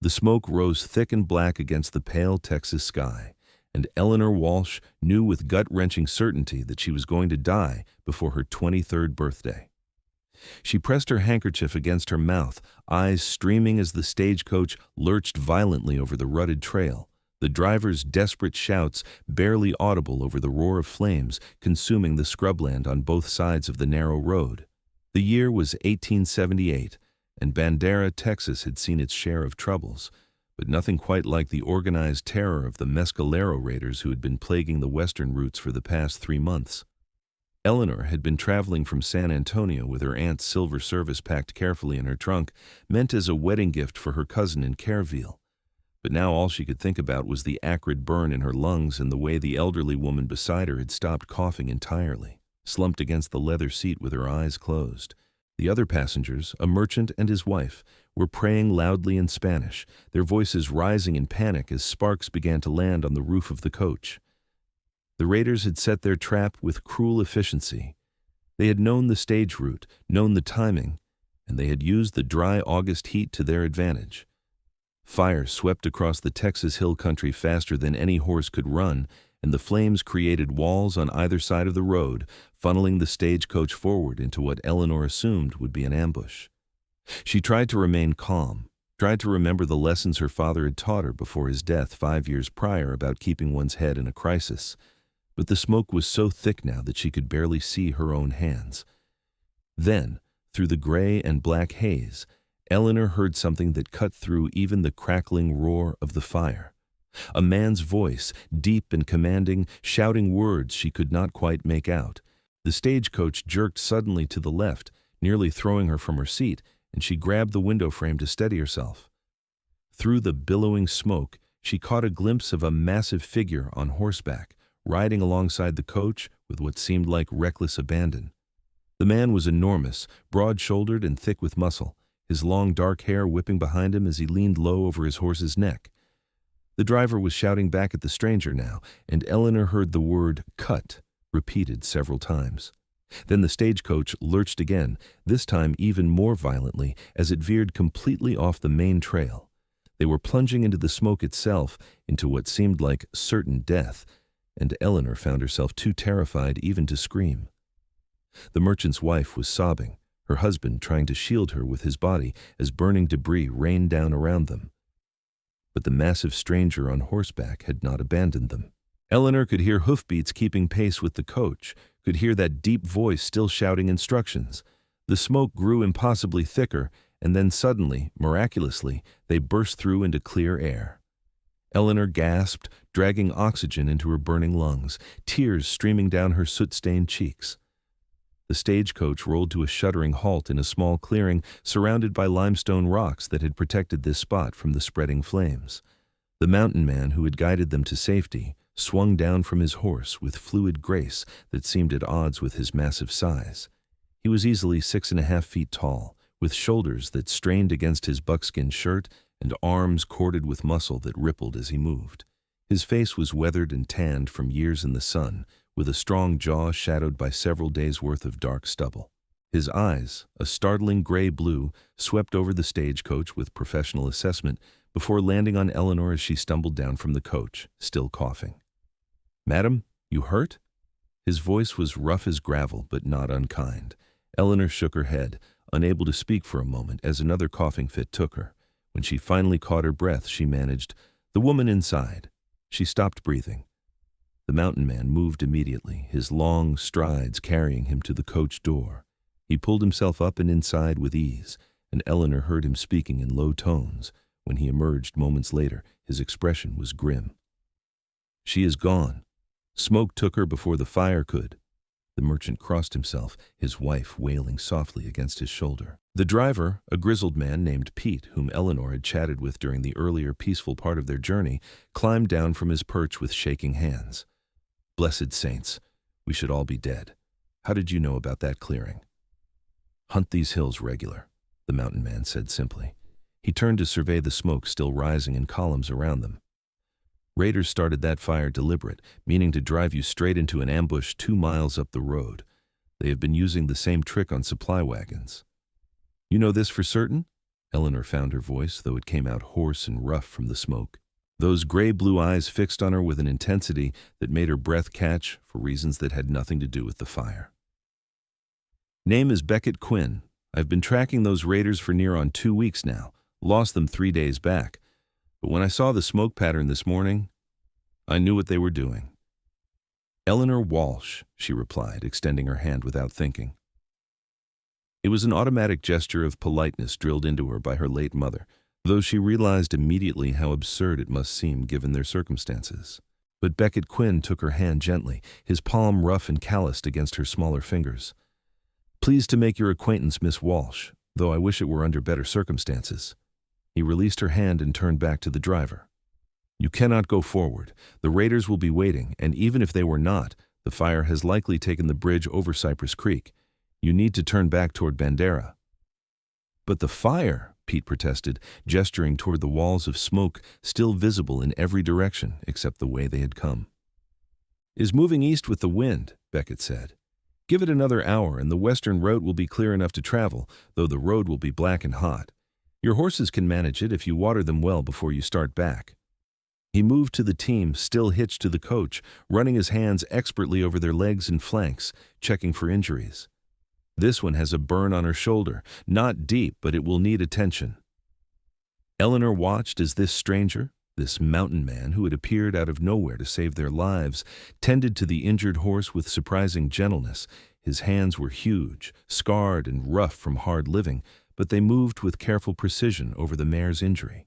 The smoke rose thick and black against the pale Texas sky, and Eleanor Walsh knew with gut-wrenching certainty that she was going to die before her 23rd birthday. She pressed her handkerchief against her mouth, eyes streaming as the stagecoach lurched violently over the rutted trail, the driver's desperate shouts barely audible over the roar of flames consuming the scrubland on both sides of the narrow road. The year was 1878, and Bandera, Texas had seen its share of troubles, but nothing quite like the organized terror of the Mescalero raiders who had been plaguing the western routes for the past 3 months. Eleanor had been traveling from San Antonio with her aunt's silver service packed carefully in her trunk, meant as a wedding gift for her cousin in Kerrville. But now all she could think about was the acrid burn in her lungs and the way the elderly woman beside her had stopped coughing entirely, slumped against the leather seat with her eyes closed. The other passengers, a merchant and his wife, were praying loudly in Spanish, their voices rising in panic as sparks began to land on the roof of the coach. The raiders had set their trap with cruel efficiency. They had known the stage route, known the timing, and they had used the dry August heat to their advantage. Fire swept across the Texas hill country faster than any horse could run, and the flames created walls on either side of the road, funneling the stagecoach forward into what Eleanor assumed would be an ambush. She tried to remain calm, tried to remember the lessons her father had taught her before his death 5 years prior about keeping one's head in a crisis. But the smoke was so thick now that she could barely see her own hands. Then, through the gray and black haze, Eleanor heard something that cut through even the crackling roar of the fire. A man's voice, deep and commanding, shouting words she could not quite make out. The stagecoach jerked suddenly to the left, nearly throwing her from her seat, and she grabbed the window frame to steady herself. Through the billowing smoke, she caught a glimpse of a massive figure on horseback, riding alongside the coach with what seemed like reckless abandon. The man was enormous, broad-shouldered and thick with muscle, his long dark hair whipping behind him as he leaned low over his horse's neck. The driver was shouting back at the stranger now, and Eleanor heard the word "cut" repeated several times. Then the stagecoach lurched again, this time even more violently, as it veered completely off the main trail. They were plunging into the smoke itself, into what seemed like certain death, and Eleanor found herself too terrified even to scream. The merchant's wife was sobbing, her husband trying to shield her with his body as burning debris rained down around them. But the massive stranger on horseback had not abandoned them. Eleanor could hear hoofbeats keeping pace with the coach, could hear that deep voice still shouting instructions. The smoke grew impossibly thicker, and then suddenly, miraculously, they burst through into clear air. Eleanor gasped, dragging oxygen into her burning lungs, tears streaming down her soot-stained cheeks. The stagecoach rolled to a shuddering halt in a small clearing surrounded by limestone rocks that had protected this spot from the spreading flames. The mountain man who had guided them to safety swung down from his horse with fluid grace that seemed at odds with his massive size. He was easily 6.5 feet tall, with shoulders that strained against his buckskin shirt and arms corded with muscle that rippled as he moved. His face was weathered and tanned from years in the sun, with a strong jaw shadowed by several days' worth of dark stubble. His eyes, a startling gray blue, swept over the stagecoach with professional assessment before landing on Eleanor as she stumbled down from the coach, still coughing. "Madam, you hurt?" His voice was rough as gravel, but not unkind. Eleanor shook her head, unable to speak for a moment as another coughing fit took her. When she finally caught her breath, she managed, "The woman inside." She stopped breathing. The mountain man moved immediately, his long strides carrying him to the coach door. He pulled himself up and inside with ease, and Eleanor heard him speaking in low tones. When he emerged moments later, his expression was grim. "She is gone. Smoke took her before the fire could." The merchant crossed himself, his wife wailing softly against his shoulder. The driver, a grizzled man named Pete, whom Eleanor had chatted with during the earlier peaceful part of their journey, climbed down from his perch with shaking hands. "Blessed saints, we should all be dead. How did you know about that clearing?" "Hunt these hills regular," the mountain man said simply. He turned to survey the smoke still rising in columns around them. "Raiders started that fire deliberate, meaning to drive you straight into an ambush 2 miles up the road. They have been using the same trick on supply wagons." "You know this for certain?" Eleanor found her voice, though it came out hoarse and rough from the smoke. Those gray-blue eyes fixed on her with an intensity that made her breath catch for reasons that had nothing to do with the fire. Name is Beckett Quinn. I've been tracking those raiders for near on 2 weeks now. Lost them 3 days back. But when I saw the smoke pattern this morning, I knew what they were doing. Eleanor Walsh, she replied, extending her hand without thinking. It was an automatic gesture of politeness drilled into her by her late mother, though she realized immediately how absurd it must seem given their circumstances. But Beckett Quinn took her hand gently, his palm rough and calloused against her smaller fingers. Pleased to make your acquaintance, Miss Walsh, though I wish it were under better circumstances. He released her hand and turned back to the driver. You cannot go forward. The raiders will be waiting, and even if they were not, the fire has likely taken the bridge over Cypress Creek. You need to turn back toward Bandera. But the fire, Pete protested, gesturing toward the walls of smoke still visible in every direction except the way they had come. Is moving east with the wind, Beckett said. Give it another hour and the western route will be clear enough to travel, though the road will be black and hot. Your horses can manage it if you water them well before you start back. He moved to the team, still hitched to the coach, running his hands expertly over their legs and flanks, checking for injuries. This one has a burn on her shoulder, not deep, but it will need attention. Eleanor watched as this stranger, this mountain man who had appeared out of nowhere to save their lives, tended to the injured horse with surprising gentleness. His hands were huge, scarred and rough from hard living, but they moved with careful precision over the mare's injury.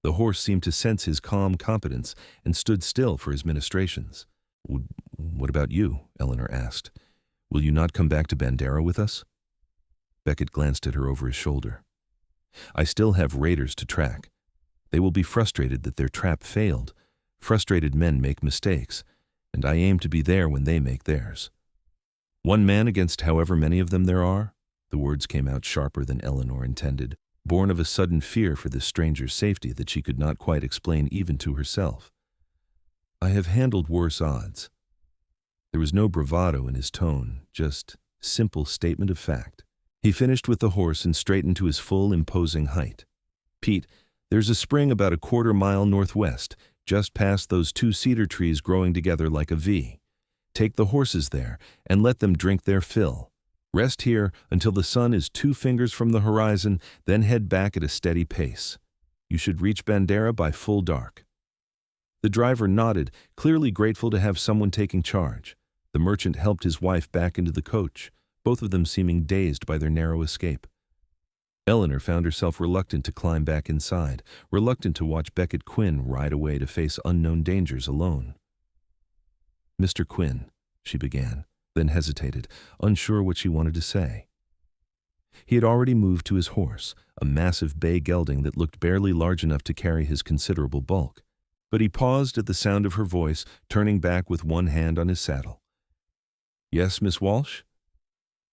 The horse seemed to sense his calm competence and stood still for his ministrations. What about you? Eleanor asked. Will you not come back to Bandera with us? Beckett glanced at her over his shoulder. I still have raiders to track. They will be frustrated that their trap failed. Frustrated men make mistakes, and I aim to be there when they make theirs. One man against however many of them there are? The words came out sharper than Eleanor intended, born of a sudden fear for this stranger's safety that she could not quite explain even to herself. I have handled worse odds. There was no bravado in his tone, just simple statement of fact. He finished with the horse and straightened to his full, imposing height. Pete, there's a spring about a 1/4 mile northwest, just past those 2 cedar trees growing together like a V. Take the horses there and let them drink their fill. Rest here until the sun is 2 fingers from the horizon, then head back at a steady pace. You should reach Bandera by full dark. The driver nodded, clearly grateful to have someone taking charge. The merchant helped his wife back into the coach, both of them seeming dazed by their narrow escape. Eleanor found herself reluctant to climb back inside, reluctant to watch Beckett Quinn ride away to face unknown dangers alone. Mr. Quinn, she began, then hesitated, unsure what she wanted to say. He had already moved to his horse, a massive bay gelding that looked barely large enough to carry his considerable bulk. But he paused at the sound of her voice, turning back with one hand on his saddle. Yes, Miss Walsh?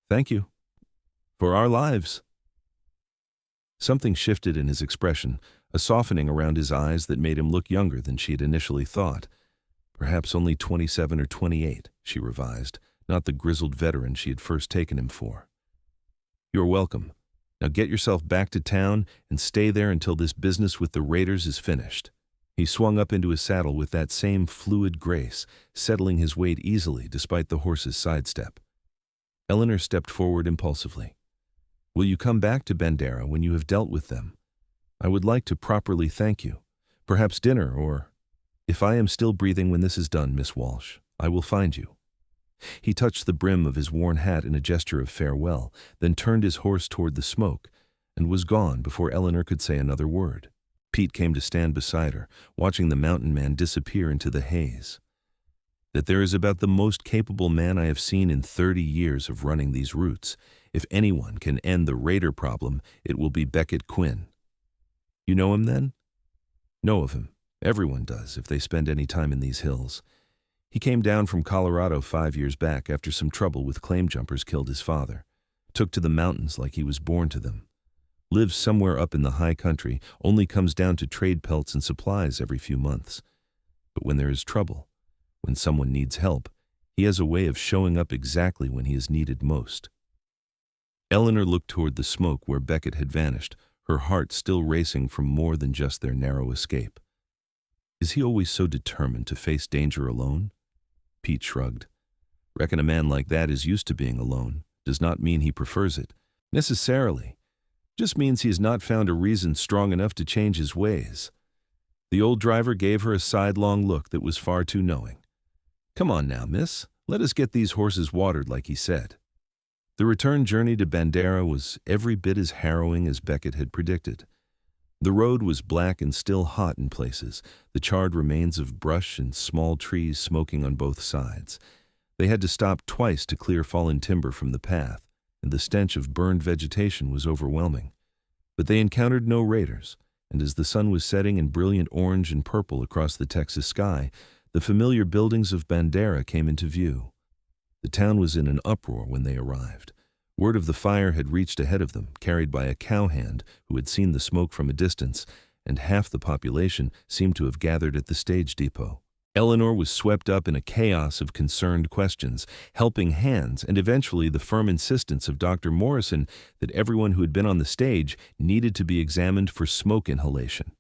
Thank you. For our lives. Something shifted in his expression, a softening around his eyes that made him look younger than she had initially thought. Perhaps only 27 or 28, she revised, not the grizzled veteran she had first taken him for. You're welcome. Now get yourself back to town and stay there until this business with the raiders is finished. He swung up into his saddle with that same fluid grace, settling his weight easily despite the horse's sidestep. Eleanor stepped forward impulsively. Will you come back to Bandera when you have dealt with them? I would like to properly thank you. Perhaps dinner or... If I am still breathing when this is done, Miss Walsh, I will find you. He touched the brim of his worn hat in a gesture of farewell, then turned his horse toward the smoke, and was gone before Eleanor could say another word. Pete came to stand beside her, watching the mountain man disappear into the haze. That there is about the most capable man I have seen in 30 years of running these routes. If anyone can end the raider problem, it will be Beckett Quinn. You know him then? Know of him. Everyone does, if they spend any time in these hills. He came down from Colorado 5 years back after some trouble with claim jumpers killed his father. Took to the mountains like he was born to them. Lives somewhere up in the high country, only comes down to trade pelts and supplies every few months. But when there is trouble, when someone needs help, he has a way of showing up exactly when he is needed most. Eleanor looked toward the smoke where Beckett had vanished, her heart still racing from more than just their narrow escape. Is he always so determined to face danger alone? Pete shrugged. Reckon a man like that is used to being alone. Does not mean he prefers it. Necessarily. Just means he has not found a reason strong enough to change his ways. The old driver gave her a sidelong look that was far too knowing. Come on now, miss. Let us get these horses watered like he said. The return journey to Bandera was every bit as harrowing as Beckett had predicted. The road was black and still hot in places, the charred remains of brush and small trees smoking on both sides. They had to stop twice to clear fallen timber from the path, and the stench of burned vegetation was overwhelming. But they encountered no raiders, and as the sun was setting in brilliant orange and purple across the Texas sky, the familiar buildings of Bandera came into view. The town was in an uproar when they arrived. Word of the fire had reached ahead of them, carried by a cowhand who had seen the smoke from a distance, and half the population seemed to have gathered at the stage depot. Eleanor was swept up in a chaos of concerned questions, helping hands, and eventually the firm insistence of Dr. Morrison that everyone who had been on the stage needed to be examined for smoke inhalation.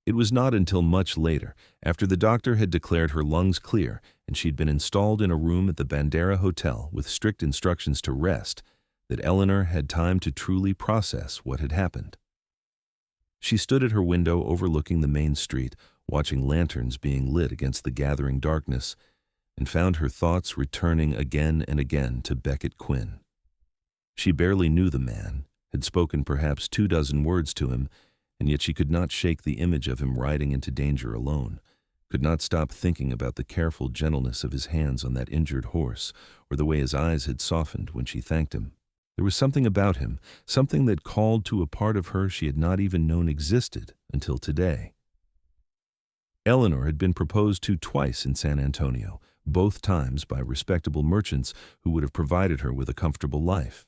It was not until much later, after the doctor had declared her lungs clear and she'd been installed in a room at the Bandera Hotel with strict instructions to rest, that Eleanor had time to truly process what had happened. She stood at her window overlooking the main street, watching lanterns being lit against the gathering darkness, and found her thoughts returning again and again to Beckett Quinn. She barely knew the man, had spoken perhaps 24 words to him, and yet she could not shake the image of him riding into danger alone, could not stop thinking about the careful gentleness of his hands on that injured horse, or the way his eyes had softened when she thanked him. There was something about him, something that called to a part of her she had not even known existed until today. Eleanor had been proposed to twice in San Antonio, both times by respectable merchants who would have provided her with a comfortable life.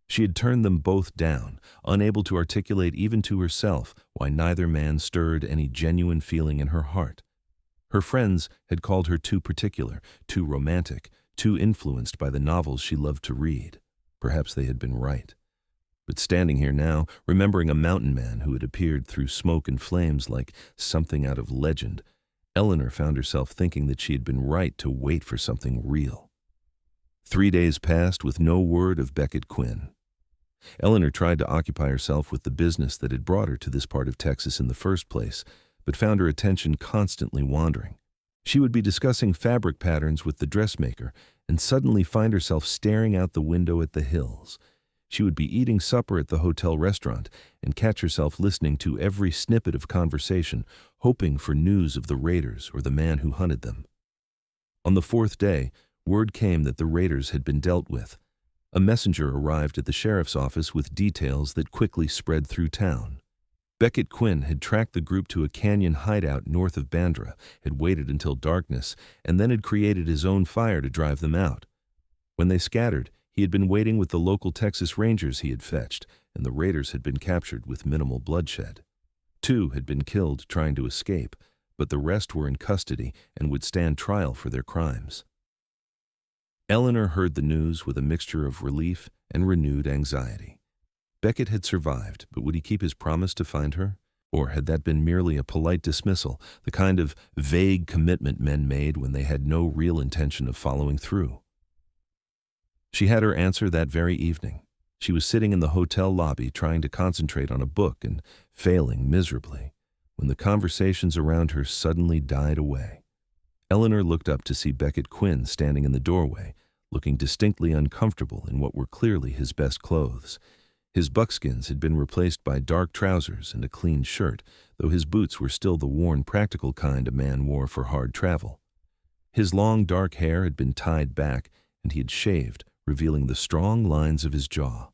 She had turned them both down, unable to articulate even to herself why neither man stirred any genuine feeling in her heart. Her friends had called her too particular, too romantic, too influenced by the novels she loved to read. Perhaps they had been right. But standing here now, remembering a mountain man who had appeared through smoke and flames like something out of legend, Eleanor found herself thinking that she had been right to wait for something real. 3 days passed with no word of Beckett Quinn. Eleanor tried to occupy herself with the business that had brought her to this part of Texas in the first place, but found her attention constantly wandering. She would be discussing fabric patterns with the dressmaker and suddenly find herself staring out the window at the hills. She would be eating supper at the hotel restaurant and catch herself listening to every snippet of conversation, hoping for news of the raiders or the man who hunted them. On the 4th day, word came that the raiders had been dealt with. A messenger arrived at the sheriff's office with details that quickly spread through town. Beckett Quinn had tracked the group to a canyon hideout north of Bandera, had waited until darkness, and then had created his own fire to drive them out. When they scattered, he had been waiting with the local Texas Rangers he had fetched, and the raiders had been captured with minimal bloodshed. 2 had been killed trying to escape, but the rest were in custody and would stand trial for their crimes. Eleanor heard the news with a mixture of relief and renewed anxiety. Beckett had survived, but would he keep his promise to find her? Or had that been merely a polite dismissal, the kind of vague commitment men made when they had no real intention of following through? She had her answer that very evening. She was sitting in the hotel lobby trying to concentrate on a book and failing miserably, when the conversations around her suddenly died away. Eleanor looked up to see Beckett Quinn standing in the doorway, looking distinctly uncomfortable in what were clearly his best clothes. His buckskins had been replaced by dark trousers and a clean shirt, though his boots were still the worn, practical kind a man wore for hard travel. His long, dark hair had been tied back, and he had shaved, revealing the strong lines of his jaw.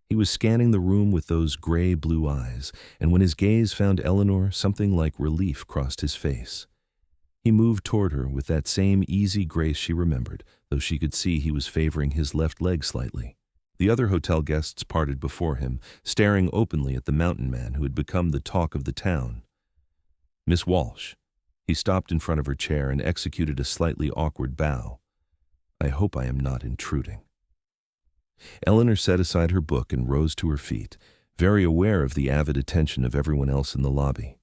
He was scanning the room with those gray-blue eyes, and when his gaze found Eleanor, something like relief crossed his face. He moved toward her with that same easy grace she remembered, though she could see he was favoring his left leg slightly. The other hotel guests parted before him, staring openly at the mountain man who had become the talk of the town. "Miss Walsh." He stopped in front of her chair and executed a slightly awkward bow. "I hope I am not intruding." Eleanor set aside her book and rose to her feet. very aware of the avid attention of everyone else in the lobby.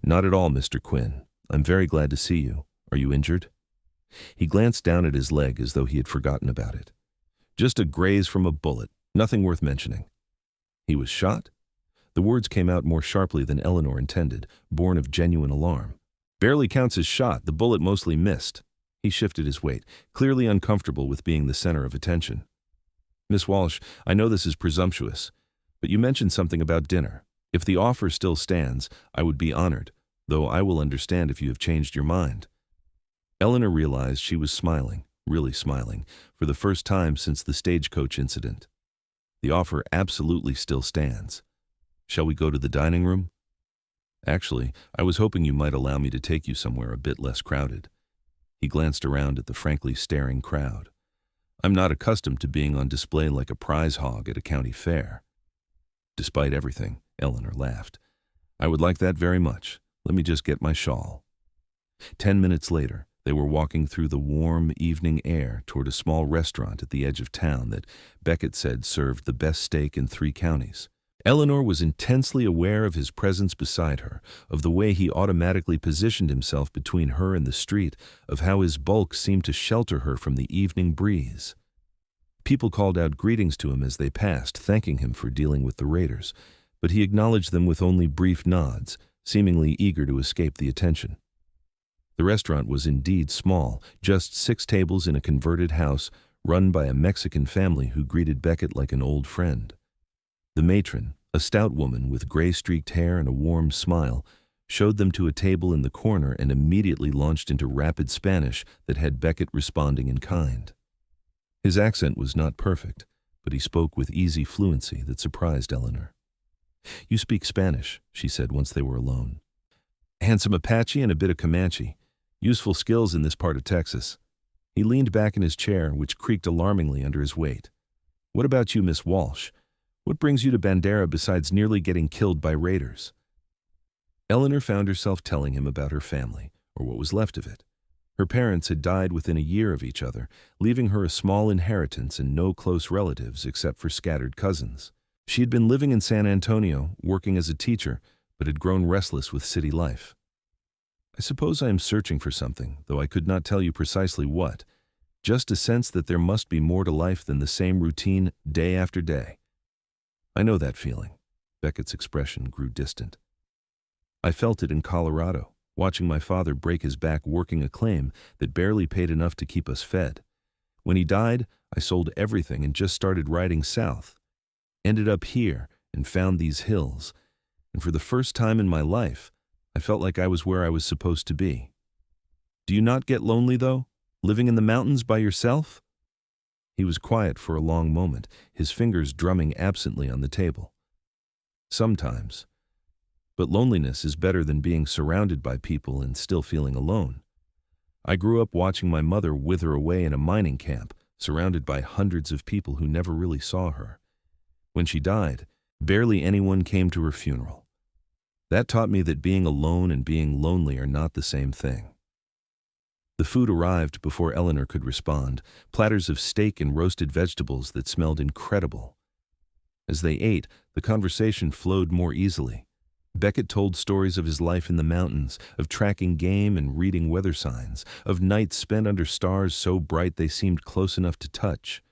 "Not at all, Mr. Quinn. I'm very glad to see you. Are you injured?" He glanced down at his leg as though he had forgotten about it. "Just a graze from a bullet. Nothing worth mentioning." "He was shot?" The words came out more sharply than Eleanor intended, born of genuine alarm. "Barely counts as shot. The bullet mostly missed." He shifted his weight, clearly uncomfortable with being the center of attention. "Miss Walsh, I know this is presumptuous, but you mentioned something about dinner. If the offer still stands, I would be honored, though I will understand if you have changed your mind." Eleanor realized she was smiling, really smiling, for the first time since the Stagecoach incident. "The offer absolutely still stands. Shall we go to the dining room?" "Actually, I was hoping you might allow me to take you somewhere a bit less crowded." He glanced around at the frankly staring crowd. "I'm not accustomed to being on display like a prize hog at a county fair." "Despite everything," Eleanor laughed, "I would like that very much. Let me just get my shawl." 10 minutes later, they were walking through the warm evening air toward a small restaurant at the edge of town that Beckett said served the best steak in 3 counties. Eleanor was intensely aware of his presence beside her, of the way he automatically positioned himself between her and the street, of how his bulk seemed to shelter her from the evening breeze. People called out greetings to him as they passed, thanking him for dealing with the raiders, but he acknowledged them with only brief nods, seemingly eager to escape the attention. The restaurant was indeed small, just 6 tables in a converted house run by a Mexican family who greeted Beckett like an old friend. The matron, a stout woman with gray-streaked hair and a warm smile, showed them to a table in the corner and immediately launched into rapid Spanish that had Beckett responding in kind. His accent was not perfect, but he spoke with easy fluency that surprised Eleanor. "You speak Spanish," she said once they were alone. "Handsome Apache and a bit of Comanche. Useful skills in this part of Texas." He leaned back in his chair, which creaked alarmingly under his weight. "What about you, Miss Walsh? What brings you to Bandera besides nearly getting killed by raiders?" Eleanor found herself telling him about her family, or what was left of it. Her parents had died within a year of each other, leaving her a small inheritance and no close relatives except for scattered cousins. She had been living in San Antonio, working as a teacher, but had grown restless with city life. "I suppose I am searching for something, though I could not tell you precisely what. Just a sense that there must be more to life than the same routine day after day." "I know that feeling." Beckett's expression grew distant. "I felt it in Colorado, watching my father break his back working a claim that barely paid enough to keep us fed. When he died, I sold everything and just started riding south. Ended up here and found these hills, and for the first time in my life, I felt like I was where I was supposed to be." "Do you not get lonely, though, living in the mountains by yourself?" He was quiet for a long moment, his fingers drumming absently on the table. "Sometimes. But loneliness is better than being surrounded by people and still feeling alone. I grew up watching my mother wither away in a mining camp, surrounded by hundreds of people who never really saw her. When she died, barely anyone came to her funeral. That taught me that being alone and being lonely are not the same thing." The food arrived before Eleanor could respond, platters of steak and roasted vegetables that smelled incredible. As they ate, the conversation flowed more easily. Beckett told stories of his life in the mountains, of tracking game and reading weather signs, of nights spent under stars so bright they seemed close enough to touch.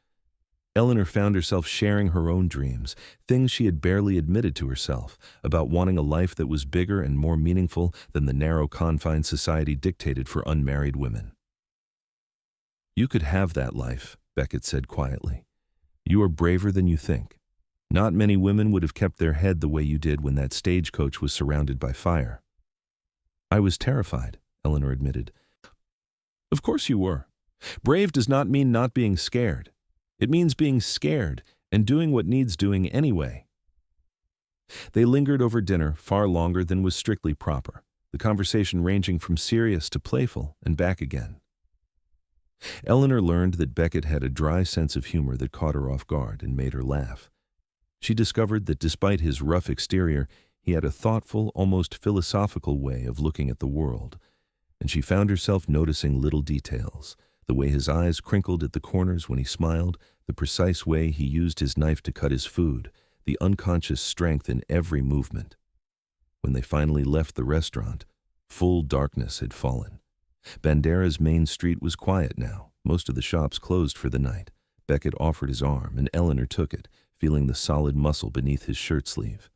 Eleanor found herself sharing her own dreams, things she had barely admitted to herself, about wanting a life that was bigger and more meaningful than the narrow confines society dictated for unmarried women. "You could have that life," Beckett said quietly. "You are braver than you think. Not many women would have kept their head the way you did when that stagecoach was surrounded by fire." "I was terrified," Eleanor admitted. "Of course you were. Brave does not mean not being scared. It means being scared and doing what needs doing anyway." They lingered over dinner far longer than was strictly proper, the conversation ranging from serious to playful and back again. Eleanor learned that Beckett had a dry sense of humor that caught her off guard and made her laugh. She discovered that despite his rough exterior, he had a thoughtful, almost philosophical way of looking at the world, and she found herself noticing little details, the way his eyes crinkled at the corners when he smiled, the precise way he used his knife to cut his food, the unconscious strength in every movement. When they finally left the restaurant, full darkness had fallen. Bandera's main street was quiet now, most of the shops closed for the night. Beckett offered his arm, and Eleanor took it, feeling the solid muscle beneath his shirt sleeve.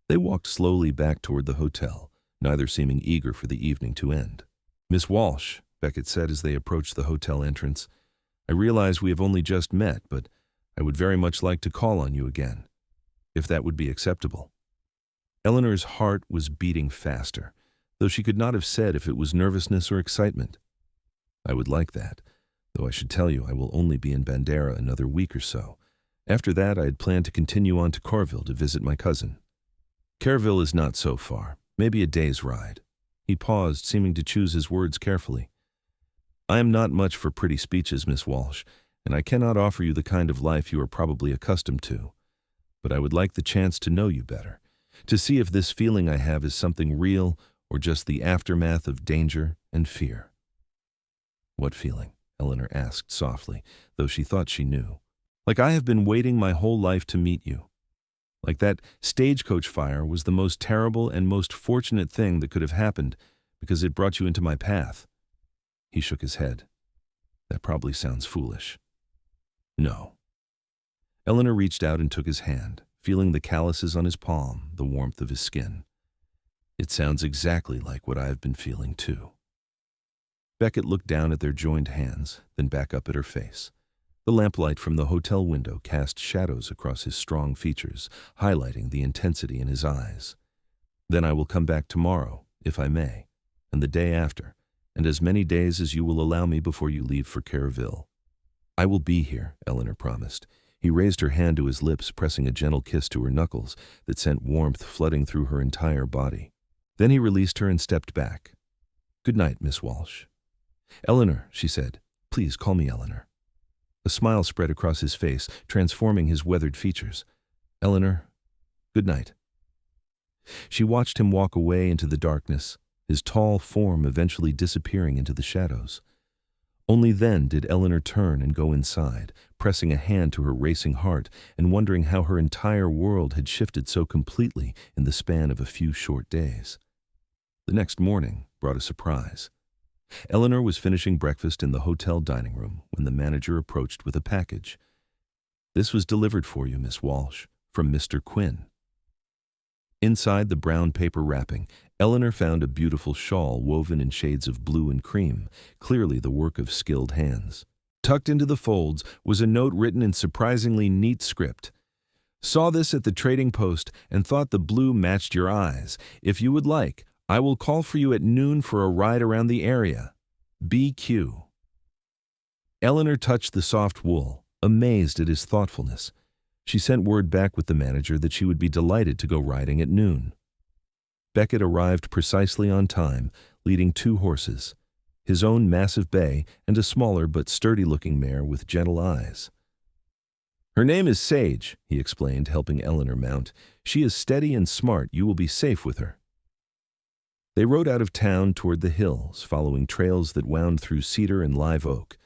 They walked slowly back toward the hotel, neither seeming eager for the evening to end. "Miss Walsh," Beckett said as they approached the hotel entrance, "I realize we have only just met, but I would very much like to call on you again, if that would be acceptable." Eleanor's heart was beating faster, though she could not have said if it was nervousness or excitement. "I would like that, though I should tell you I will only be in Bandera another week or so. After that, I had planned to continue on to Corville to visit my cousin. Careville is not so far, maybe a day's ride." He paused, seeming to choose his words carefully. "I am not much for pretty speeches, Miss Walsh, and I cannot offer you the kind of life you are probably accustomed to. But I would like the chance to know you better, to see if this feeling I have is something real or just the aftermath of danger and fear." "What feeling?" Eleanor asked softly, though she thought she knew. "Like I have been waiting my whole life to meet you. Like that Stagecoach fire was the most terrible and most fortunate thing that could have happened because it brought you into my path." He shook his head. "That probably sounds foolish." "No." Eleanor reached out and took his hand, feeling the calluses on his palm, the warmth of his skin. "It sounds exactly like what I have been feeling too." Beckett looked down at their joined hands, then back up at her face. The lamplight from the hotel window cast shadows across his strong features, highlighting the intensity in his eyes. "Then I will come back tomorrow, if I may, and the day after, and as many days as you will allow me before you leave for Careville." "I will be here," Eleanor promised. He raised her hand to his lips, pressing a gentle kiss to her knuckles that sent warmth flooding through her entire body. Then he released her and stepped back. "Good night, Miss Walsh." "Eleanor," she said. "Please call me Eleanor." A smile spread across his face, transforming his weathered features. "Eleanor, good night." She watched him walk away into the darkness, his tall form eventually disappearing into the shadows. Only then did Eleanor turn and go inside, pressing a hand to her racing heart and wondering how her entire world had shifted so completely in the span of a few short days. The next morning brought a surprise. Eleanor was finishing breakfast in the hotel dining room when the manager approached with a package. "This was delivered for you, Miss Walsh, from Mr. Quinn." Inside the brown paper wrapping, Eleanor found a beautiful shawl woven in shades of blue and cream, clearly the work of skilled hands. Tucked into the folds was a note written in surprisingly neat script. "Saw this at the trading post and thought the blue matched your eyes. If you would like, I will call for you at noon for a ride around the area. BQ." Eleanor touched the soft wool, amazed at his thoughtfulness. She sent word back with the manager that she would be delighted to go riding at noon. Beckett arrived precisely on time, leading 2 horses, his own massive bay and a smaller but sturdy-looking mare with gentle eyes. "Her name is Sage," he explained, helping Eleanor mount. "She is steady and smart. You will be safe with her." They rode out of town toward the hills, following trails that wound through cedar and live oak.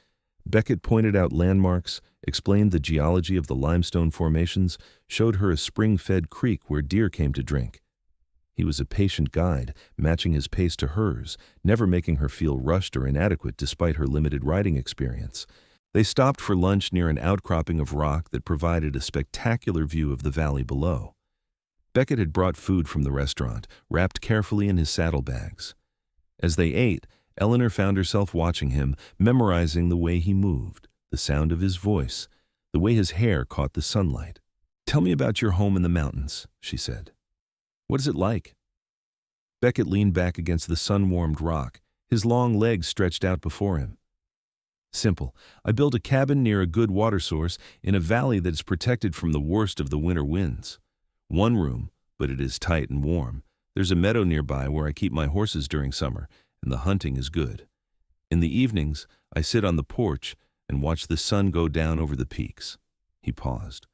Beckett pointed out landmarks, explained the geology of the limestone formations, showed her a spring-fed creek where deer came to drink. He was a patient guide, matching his pace to hers, never making her feel rushed or inadequate despite her limited riding experience. They stopped for lunch near an outcropping of rock that provided a spectacular view of the valley below. Beckett had brought food from the restaurant, wrapped carefully in his saddlebags. As they ate, Eleanor found herself watching him, memorizing the way he moved, the sound of his voice, the way his hair caught the sunlight. "Tell me about your home in the mountains," she said. "What is it like?" Beckett leaned back against the sun-warmed rock, his long legs stretched out before him. "Simple. I built a cabin near a good water source in a valley that is protected from the worst of the winter winds. 1 room, but it is tight and warm. There's a meadow nearby where I keep my horses during summer, and the hunting is good. In the evenings, I sit on the porch and watch the sun go down over the peaks." He paused.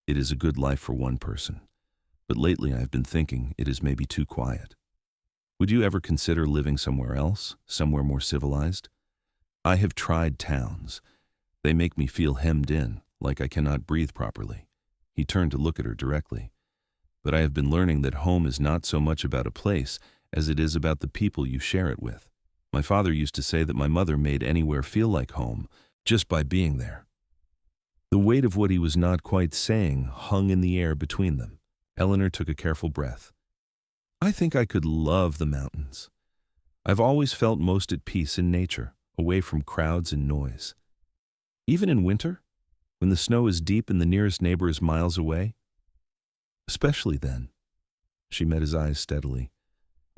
"It is a good life for one person, but lately I've been thinking it is maybe too quiet. Would you ever consider living somewhere else, somewhere more civilized? I have tried towns. They make me feel hemmed in, like I cannot breathe properly." He turned to look at her directly. But I have been learning that home is not so much about a place as it is about the people you share it with. My father used to say that my mother made anywhere feel like home just by being there. The weight of what he was not quite saying hung in the air between them. Eleanor took a careful breath. I think I could love the mountains. I've always felt most at peace in nature, away from crowds and noise. Even in winter, when the snow is deep and the nearest neighbor is miles away. Especially then. She met his eyes steadily.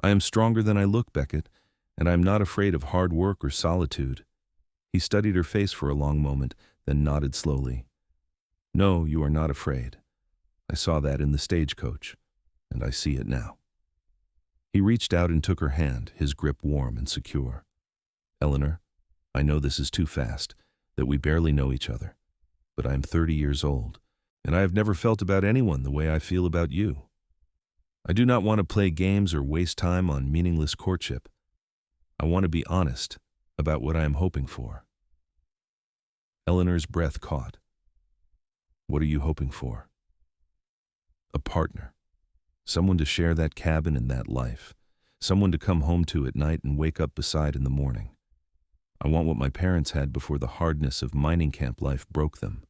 I am stronger than I look, Beckett, and I am not afraid of hard work or solitude. He studied her face for a long moment, then nodded slowly. No, you are not afraid. I saw that in the Stagecoach, and I see it now. He reached out and took her hand, his grip warm and secure. Eleanor, I know this is too fast, that we barely know each other, but I am 30 years old, and I have never felt about anyone the way I feel about you. I do not want to play games or waste time on meaningless courtship. I want to be honest about what I am hoping for. Eleanor's breath caught. What are you hoping for? A partner. Someone to share that cabin and that life. Someone to come home to at night and wake up beside in the morning. I want what my parents had before the hardness of mining camp life broke them.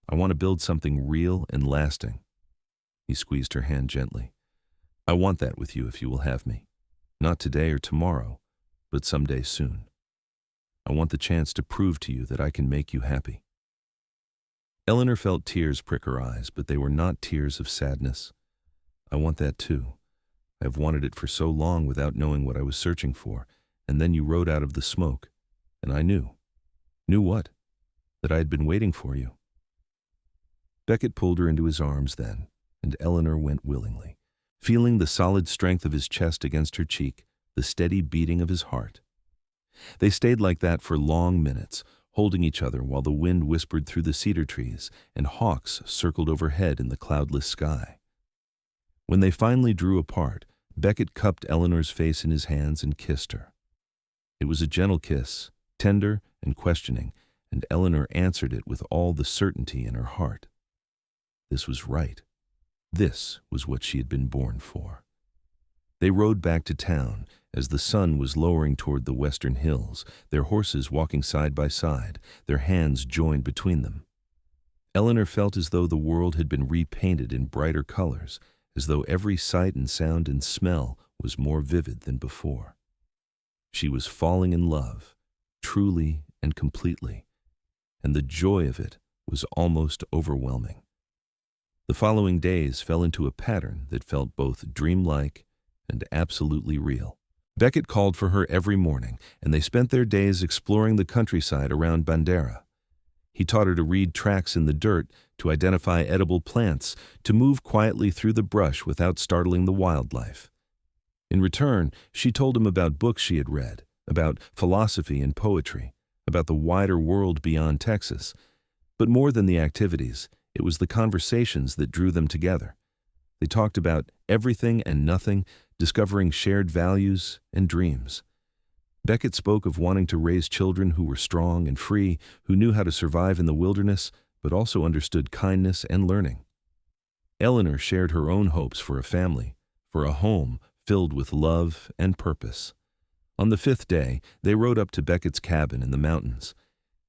I want to build something real and lasting. He squeezed her hand gently. I want that with you if you will have me. Not today or tomorrow, but someday soon. I want the chance to prove to you that I can make you happy. Eleanor felt tears prick her eyes, but they were not tears of sadness. I want that too. I have wanted it for so long without knowing what I was searching for, and then you rode out of the smoke, and I knew. Knew what? That I had been waiting for you. Beckett pulled her into his arms then, and Eleanor went willingly, feeling the solid strength of his chest against her cheek, the steady beating of his heart. They stayed like that for long minutes, holding each other while the wind whispered through the cedar trees and hawks circled overhead in the cloudless sky. When they finally drew apart, Beckett cupped Eleanor's face in his hands and kissed her. It was a gentle kiss, tender and questioning, and Eleanor answered it with all the certainty in her heart. This was right. This was what she had been born for. They rode back to town as the sun was lowering toward the western hills, their horses walking side by side, their hands joined between them. Eleanor felt as though the world had been repainted in brighter colors, as though every sight and sound and smell was more vivid than before. She was falling in love, truly and completely, and the joy of it was almost overwhelming. The following days fell into a pattern that felt both dreamlike and absolutely real. Beckett called for her every morning, and they spent their days exploring the countryside around Bandera. He taught her to read tracks in the dirt, to identify edible plants, to move quietly through the brush without startling the wildlife. In return, she told him about books she had read, about philosophy and poetry, about the wider world beyond Texas. But more than the activities, it was the conversations that drew them together. They talked about everything and nothing, discovering shared values and dreams. Beckett spoke of wanting to raise children who were strong and free, who knew how to survive in the wilderness, but also understood kindness and learning. Eleanor shared her own hopes for a family, for a home filled with love and purpose. On the 5th day, they rode up to Beckett's cabin in the mountains.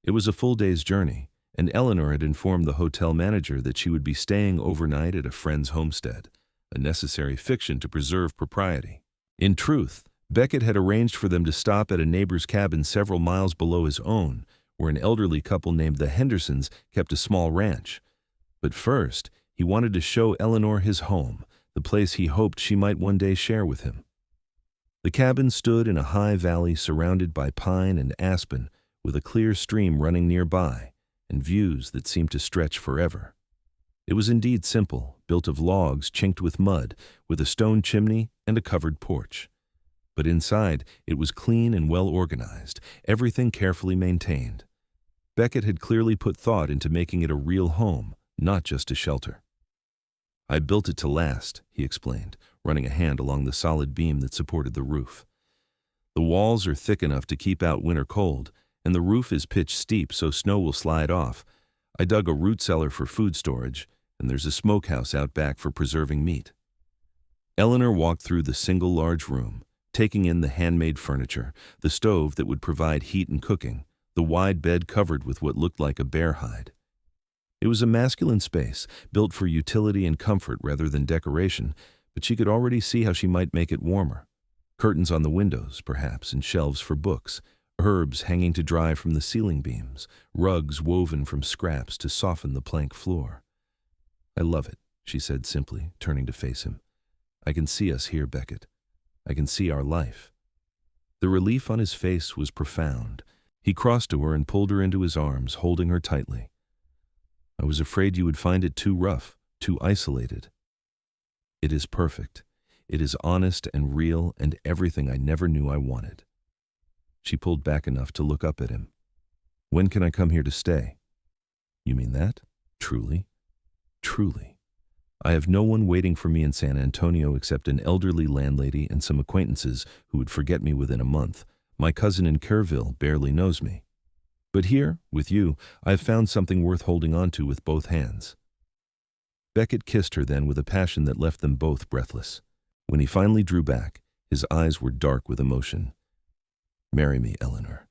It was a full day's journey, and Eleanor had informed the hotel manager that she would be staying overnight at a friend's homestead, a necessary fiction to preserve propriety. In truth, Beckett had arranged for them to stop at a neighbor's cabin several miles below his own, where an elderly couple named the Hendersons kept a small ranch. But first, he wanted to show Eleanor his home, the place he hoped she might one day share with him. The cabin stood in a high valley surrounded by pine and aspen, with a clear stream running nearby, and views that seemed to stretch forever. It was indeed simple, built of logs chinked with mud, with a stone chimney and a covered porch. But inside, it was clean and well organized, everything carefully maintained. Beckett had clearly put thought into making it a real home, not just a shelter. I built it to last, he explained, running a hand along the solid beam that supported the roof. The walls are thick enough to keep out winter cold, and the roof is pitched steep so snow will slide off. I dug a root cellar for food storage, and there's a smokehouse out back for preserving meat. Eleanor walked through the single large room, taking in the handmade furniture, the stove that would provide heat and cooking, the wide bed covered with what looked like a bear hide. It was a masculine space, built for utility and comfort rather than decoration, but she could already see how she might make it warmer. Curtains on the windows, perhaps, and shelves for books, herbs hanging to dry from the ceiling beams, rugs woven from scraps to soften the plank floor. "I love it," she said simply, turning to face him. "I can see us here, Beckett. I can see our life." The relief on his face was profound. He crossed to her and pulled her into his arms, holding her tightly. "I was afraid you would find it too rough, too isolated." "It is perfect. It is honest and real and everything I never knew I wanted." She pulled back enough to look up at him. "When can I come here to stay?" "You mean that? Truly?" "Truly. I have no one waiting for me in San Antonio except an elderly landlady and some acquaintances who would forget me within a month. My cousin in Kerrville barely knows me. But here, with you, I have found something worth holding on to with both hands." Beckett kissed her then with a passion that left them both breathless. When he finally drew back, his eyes were dark with emotion. "Marry me, Eleanor.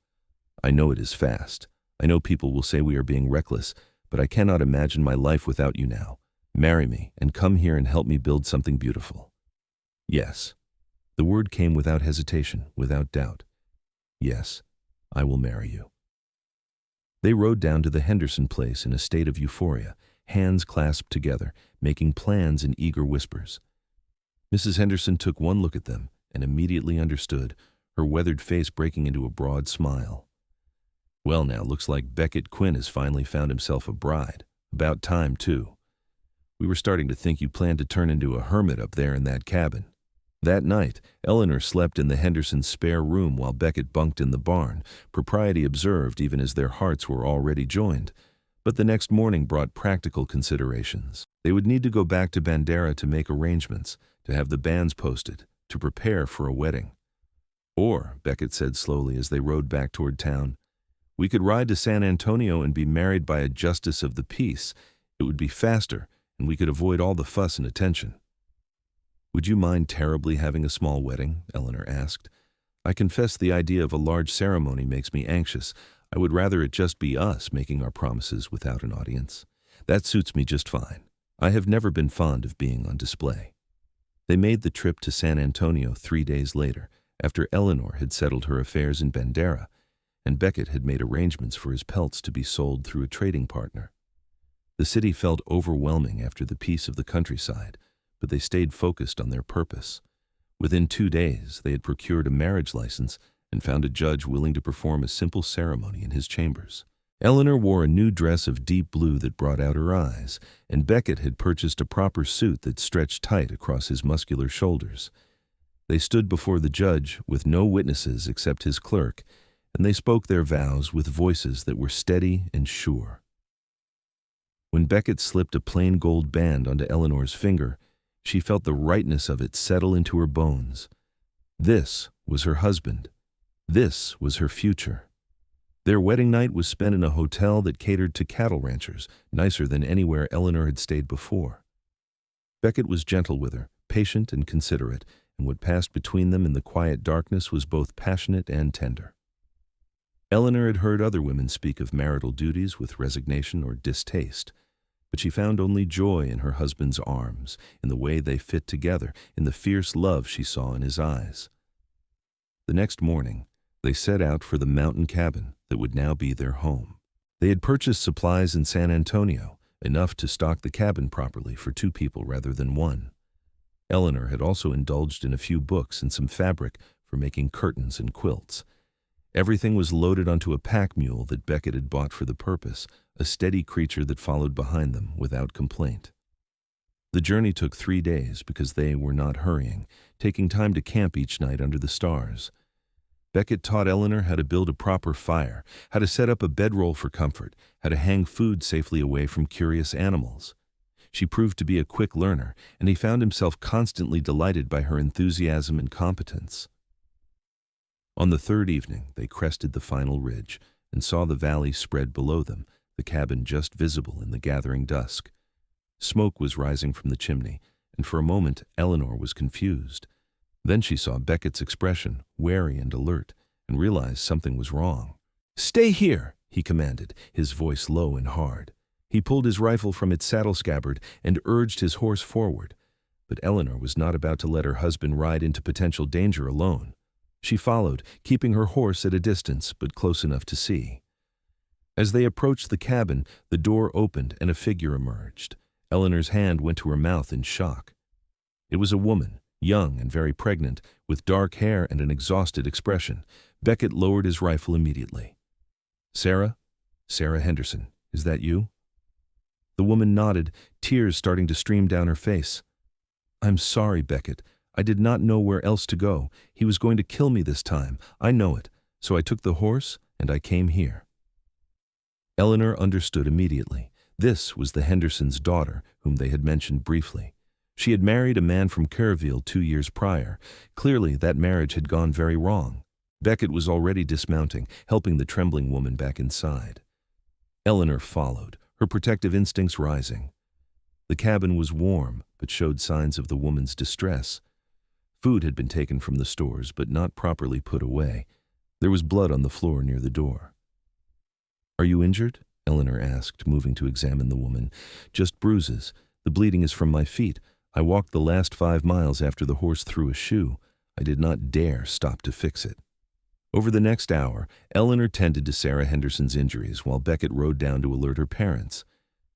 I know it is fast. I know people will say we are being reckless, but I cannot imagine my life without you now. Marry me and come here and help me build something beautiful." "Yes." The word came without hesitation, without doubt. "Yes, I will marry you." They rode down to the Henderson place in a state of euphoria, hands clasped together, making plans in eager whispers. Mrs. Henderson took one look at them and immediately understood, her weathered face breaking into a broad smile. "Well now, looks like Beckett Quinn has finally found himself a bride. About time, too. We were starting to think you planned to turn into a hermit up there in that cabin." That night, Eleanor slept in the Hendersons' spare room while Beckett bunked in the barn, propriety observed even as their hearts were already joined. But the next morning brought practical considerations. They would need to go back to Bandera to make arrangements, to have the bands posted, to prepare for a wedding. "Or," Beckett said slowly as they rode back toward town, "we could ride to San Antonio and be married by a justice of the peace. It would be faster, and we could avoid all the fuss and attention." "Would you mind terribly having a small wedding?" Eleanor asked. "I confess the idea of a large ceremony makes me anxious. I would rather it just be us making our promises without an audience. That suits me just fine. I have never been fond of being on display." They made the trip to San Antonio 3 days later, after Eleanor had settled her affairs in Bandera, and Beckett had made arrangements for his pelts to be sold through a trading partner. The city felt overwhelming after the peace of the countryside, but they stayed focused on their purpose. Within 2 days, they had procured a marriage license and found a judge willing to perform a simple ceremony in his chambers. Eleanor wore a new dress of deep blue that brought out her eyes, and Beckett had purchased a proper suit that stretched tight across his muscular shoulders. They stood before the judge with no witnesses except his clerk, and they spoke their vows with voices that were steady and sure. When Beckett slipped a plain gold band onto Eleanor's finger, she felt the rightness of it settle into her bones. This was her husband. This was her future. Their wedding night was spent in a hotel that catered to cattle ranchers, nicer than anywhere Eleanor had stayed before. Beckett was gentle with her, patient and considerate, and what passed between them in the quiet darkness was both passionate and tender. Eleanor had heard other women speak of marital duties with resignation or distaste, but she found only joy in her husband's arms, in the way they fit together, in the fierce love she saw in his eyes. The next morning, they set out for the mountain cabin that would now be their home. They had purchased supplies in San Antonio, enough to stock the cabin properly for 2 people rather than 1. Eleanor had also indulged in a few books and some fabric for making curtains and quilts. Everything was loaded onto a pack mule that Beckett had bought for the purpose, a steady creature that followed behind them without complaint. The journey took 3 days because they were not hurrying, taking time to camp each night under the stars. Beckett taught Eleanor how to build a proper fire, how to set up a bedroll for comfort, how to hang food safely away from curious animals. She proved to be a quick learner, and he found himself constantly delighted by her enthusiasm and competence. On the 3rd evening, they crested the final ridge and saw the valley spread below them, the cabin just visible in the gathering dusk. Smoke was rising from the chimney, and for a moment Eleanor was confused. Then she saw Beckett's expression, wary and alert, and realized something was wrong. "Stay here," he commanded, his voice low and hard. He pulled his rifle from its saddle scabbard and urged his horse forward. But Eleanor was not about to let her husband ride into potential danger alone. She followed, keeping her horse at a distance but close enough to see. As they approached the cabin, the door opened and a figure emerged. Eleanor's hand went to her mouth in shock. It was a woman, young and very pregnant, with dark hair and an exhausted expression. Beckett lowered his rifle immediately. "Sarah? Sarah Henderson, is that you?" The woman nodded, tears starting to stream down her face. "I'm sorry, Beckett. I did not know where else to go. He was going to kill me this time. I know it. So I took the horse and I came here." Eleanor understood immediately. This was the Hendersons' daughter, whom they had mentioned briefly. She had married a man from Kerrville 2 years prior. Clearly, that marriage had gone very wrong. Beckett was already dismounting, helping the trembling woman back inside. Eleanor followed, her protective instincts rising. The cabin was warm, but showed signs of the woman's distress. Food had been taken from the stores, but not properly put away. There was blood on the floor near the door. "Are you injured?" Eleanor asked, moving to examine the woman. "Just bruises. The bleeding is from my feet. I walked the last 5 miles after the horse threw a shoe. I did not dare stop to fix it." Over the next hour, Eleanor tended to Sarah Henderson's injuries while Beckett rode down to alert her parents.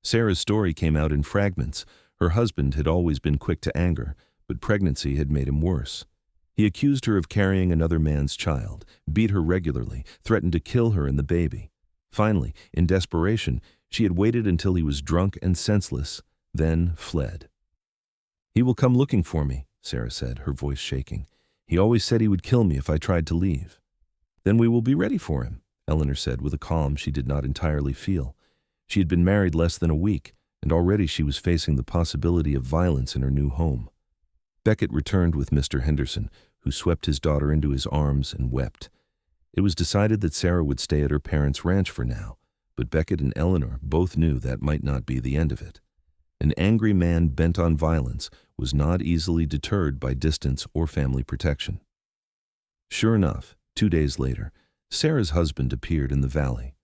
Sarah's story came out in fragments. Her husband had always been quick to anger, but pregnancy had made him worse. He accused her of carrying another man's child, beat her regularly, threatened to kill her and the baby. Finally, in desperation, she had waited until he was drunk and senseless, then fled. "He will come looking for me," Sarah said, her voice shaking. "He always said he would kill me if I tried to leave." "Then we will be ready for him," Eleanor said with a calm she did not entirely feel. She had been married less than a week, and already she was facing the possibility of violence in her new home. Beckett returned with Mr. Henderson, who swept his daughter into his arms and wept. It was decided that Sarah would stay at her parents' ranch for now, but Beckett and Eleanor both knew that might not be the end of it. An angry man bent on violence was not easily deterred by distance or family protection. Sure enough, 2 days later, Sarah's husband appeared in the valley.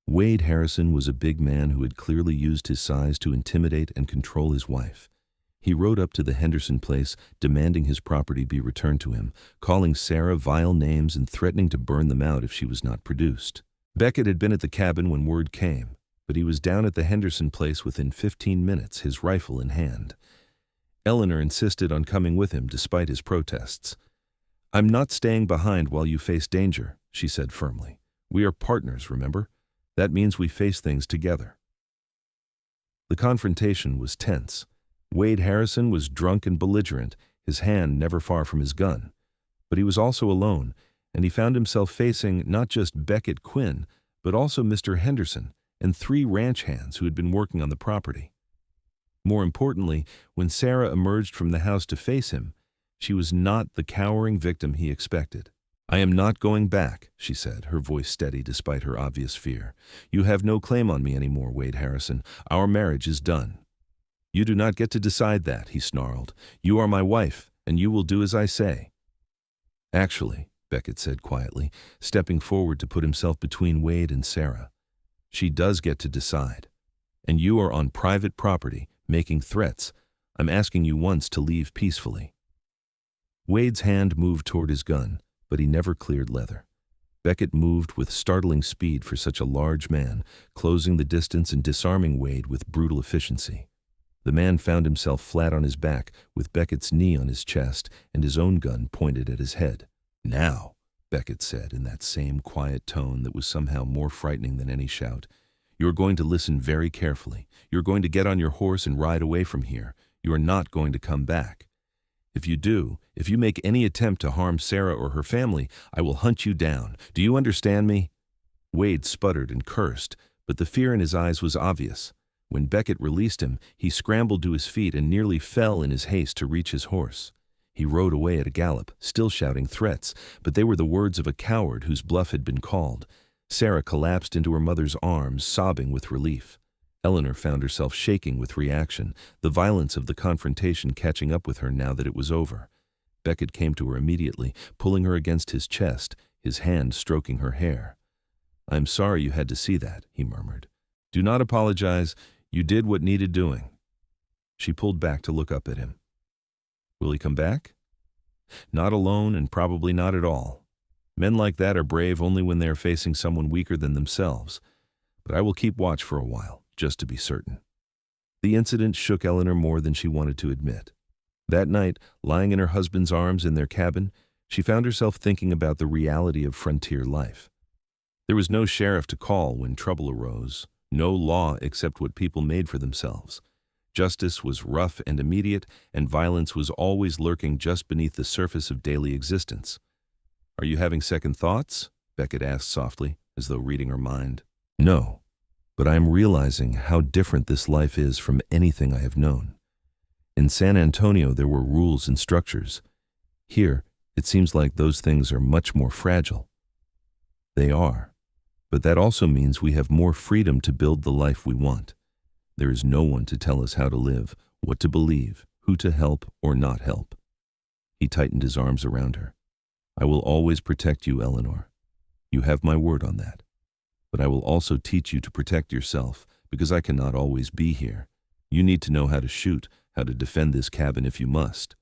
Wade Harrison was a big man who had clearly used his size to intimidate and control his wife. He rode up to the Henderson place, demanding his property be returned to him, calling Sarah vile names and threatening to burn them out if she was not produced. Beckett had been at the cabin when word came, but he was down at the Henderson place within 15 minutes, his rifle in hand. Eleanor insisted on coming with him despite his protests. "I'm not staying behind while you face danger," she said firmly. "We are partners, remember? That means we face things together." The confrontation was tense. Wade Harrison was drunk and belligerent, his hand never far from his gun. But he was also alone, and he found himself facing not just Beckett Quinn, but also Mr. Henderson and 3 ranch hands who had been working on the property. More importantly, when Sarah emerged from the house to face him, she was not the cowering victim he expected. "I am not going back," she said, her voice steady despite her obvious fear. "You have no claim on me anymore, Wade Harrison. Our marriage is done." "You do not get to decide that," he snarled. "You are my wife, and you will do as I say." "Actually," Beckett said quietly, stepping forward to put himself between Wade and Sarah, "she does get to decide. And you are on private property, making threats. I'm asking you once to leave peacefully." Wade's hand moved toward his gun, but he never cleared leather. Beckett moved with startling speed for such a large man, closing the distance and disarming Wade with brutal efficiency. The man found himself flat on his back, with Beckett's knee on his chest and his own gun pointed at his head. "Now," Beckett said in that same quiet tone that was somehow more frightening than any shout, "you're going to listen very carefully. You're going to get on your horse and ride away from here. You are not going to come back. If you do, if you make any attempt to harm Sarah or her family, I will hunt you down. Do you understand me?" Wade sputtered and cursed, but the fear in his eyes was obvious. When Beckett released him, he scrambled to his feet and nearly fell in his haste to reach his horse. He rode away at a gallop, still shouting threats, but they were the words of a coward whose bluff had been called. Sarah collapsed into her mother's arms, sobbing with relief. Eleanor found herself shaking with reaction, the violence of the confrontation catching up with her now that it was over. Beckett came to her immediately, pulling her against his chest, his hand stroking her hair. "I'm sorry you had to see that," he murmured. "Do not apologize. You did what needed doing." She pulled back to look up at him. "Will he come back?" "Not alone, and probably not at all. Men like that are brave only when they are facing someone weaker than themselves. But I will keep watch for a while, just to be certain." The incident shook Eleanor more than she wanted to admit. That night, lying in her husband's arms in their cabin, she found herself thinking about the reality of frontier life. There was no sheriff to call when trouble arose, no law except what people made for themselves. Justice was rough and immediate, and violence was always lurking just beneath the surface of daily existence. "Are you having second thoughts?" Beckett asked softly, as though reading her mind. "No, but I am realizing how different this life is from anything I have known. In San Antonio there were rules and structures. Here, it seems like those things are much more fragile." "They are, but that also means we have more freedom to build the life we want. There is no one to tell us how to live, what to believe, who to help or not help." He tightened his arms around her. "I will always protect you, Eleanor. You have my word on that. But I will also teach you to protect yourself, because I cannot always be here. You need to know how to shoot, how to defend this cabin if you must."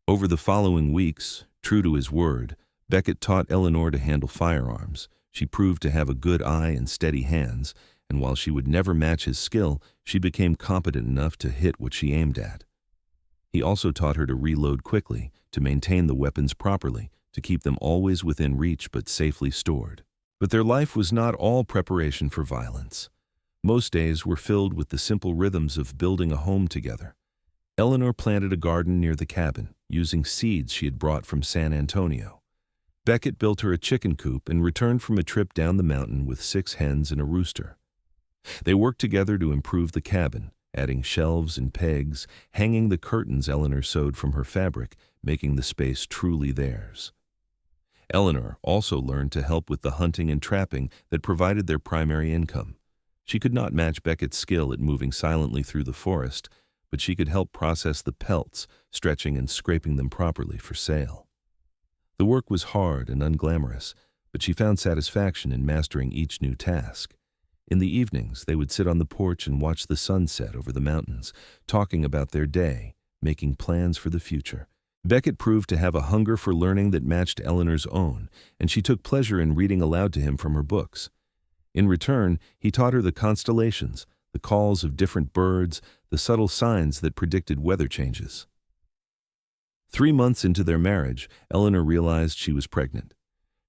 Over the following weeks, true to his word, Beckett taught Eleanor to handle firearms. She proved to have a good eye and steady hands, and while she would never match his skill, she became competent enough to hit what she aimed at. He also taught her to reload quickly, to maintain the weapons properly, to keep them always within reach but safely stored. But their life was not all preparation for violence. Most days were filled with the simple rhythms of building a home together. Eleanor planted a garden near the cabin, using seeds she had brought from San Antonio. Beckett built her a chicken coop and returned from a trip down the mountain with 6 hens and a rooster. They worked together to improve the cabin, adding shelves and pegs, hanging the curtains Eleanor sewed from her fabric, making the space truly theirs. Eleanor also learned to help with the hunting and trapping that provided their primary income. She could not match Beckett's skill at moving silently through the forest, but she could help process the pelts, stretching and scraping them properly for sale. The work was hard and unglamorous, but she found satisfaction in mastering each new task. In the evenings, they would sit on the porch and watch the sun set over the mountains, talking about their day, making plans for the future. Beckett proved to have a hunger for learning that matched Eleanor's own, and she took pleasure in reading aloud to him from her books. In return, he taught her the constellations, the calls of different birds, the subtle signs that predicted weather changes. 3 months into their marriage, Eleanor realized she was pregnant.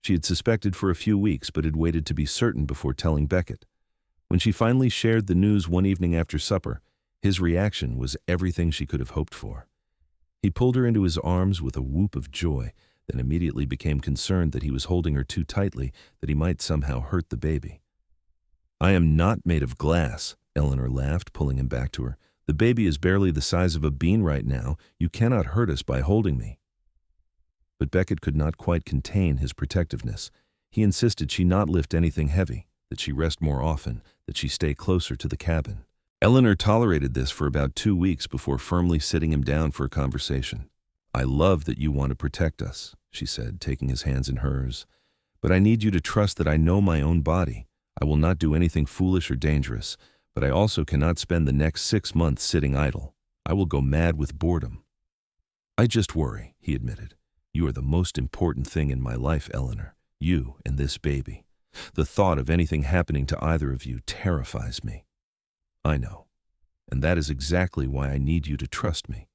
She had suspected for a few weeks but had waited to be certain before telling Beckett. When she finally shared the news one evening after supper, his reaction was everything she could have hoped for. He pulled her into his arms with a whoop of joy, then immediately became concerned that he was holding her too tightly, that he might somehow hurt the baby. "I am not made of glass," Eleanor laughed, pulling him back to her. "The baby is barely the size of a bean right now. You cannot hurt us by holding me." But Beckett could not quite contain his protectiveness. He insisted she not lift anything heavy, that she rest more often, that she stay closer to the cabin. Eleanor tolerated this for about 2 weeks before firmly sitting him down for a conversation. "I love that you want to protect us," she said, taking his hands in hers. "But I need you to trust that I know my own body. I will not do anything foolish or dangerous, but I also cannot spend the next 6 months sitting idle. I will go mad with boredom." "I just worry," he admitted. "You are the most important thing in my life, Eleanor. You and this baby. The thought of anything happening to either of you terrifies me." "I know, and that is exactly why I need you to trust me.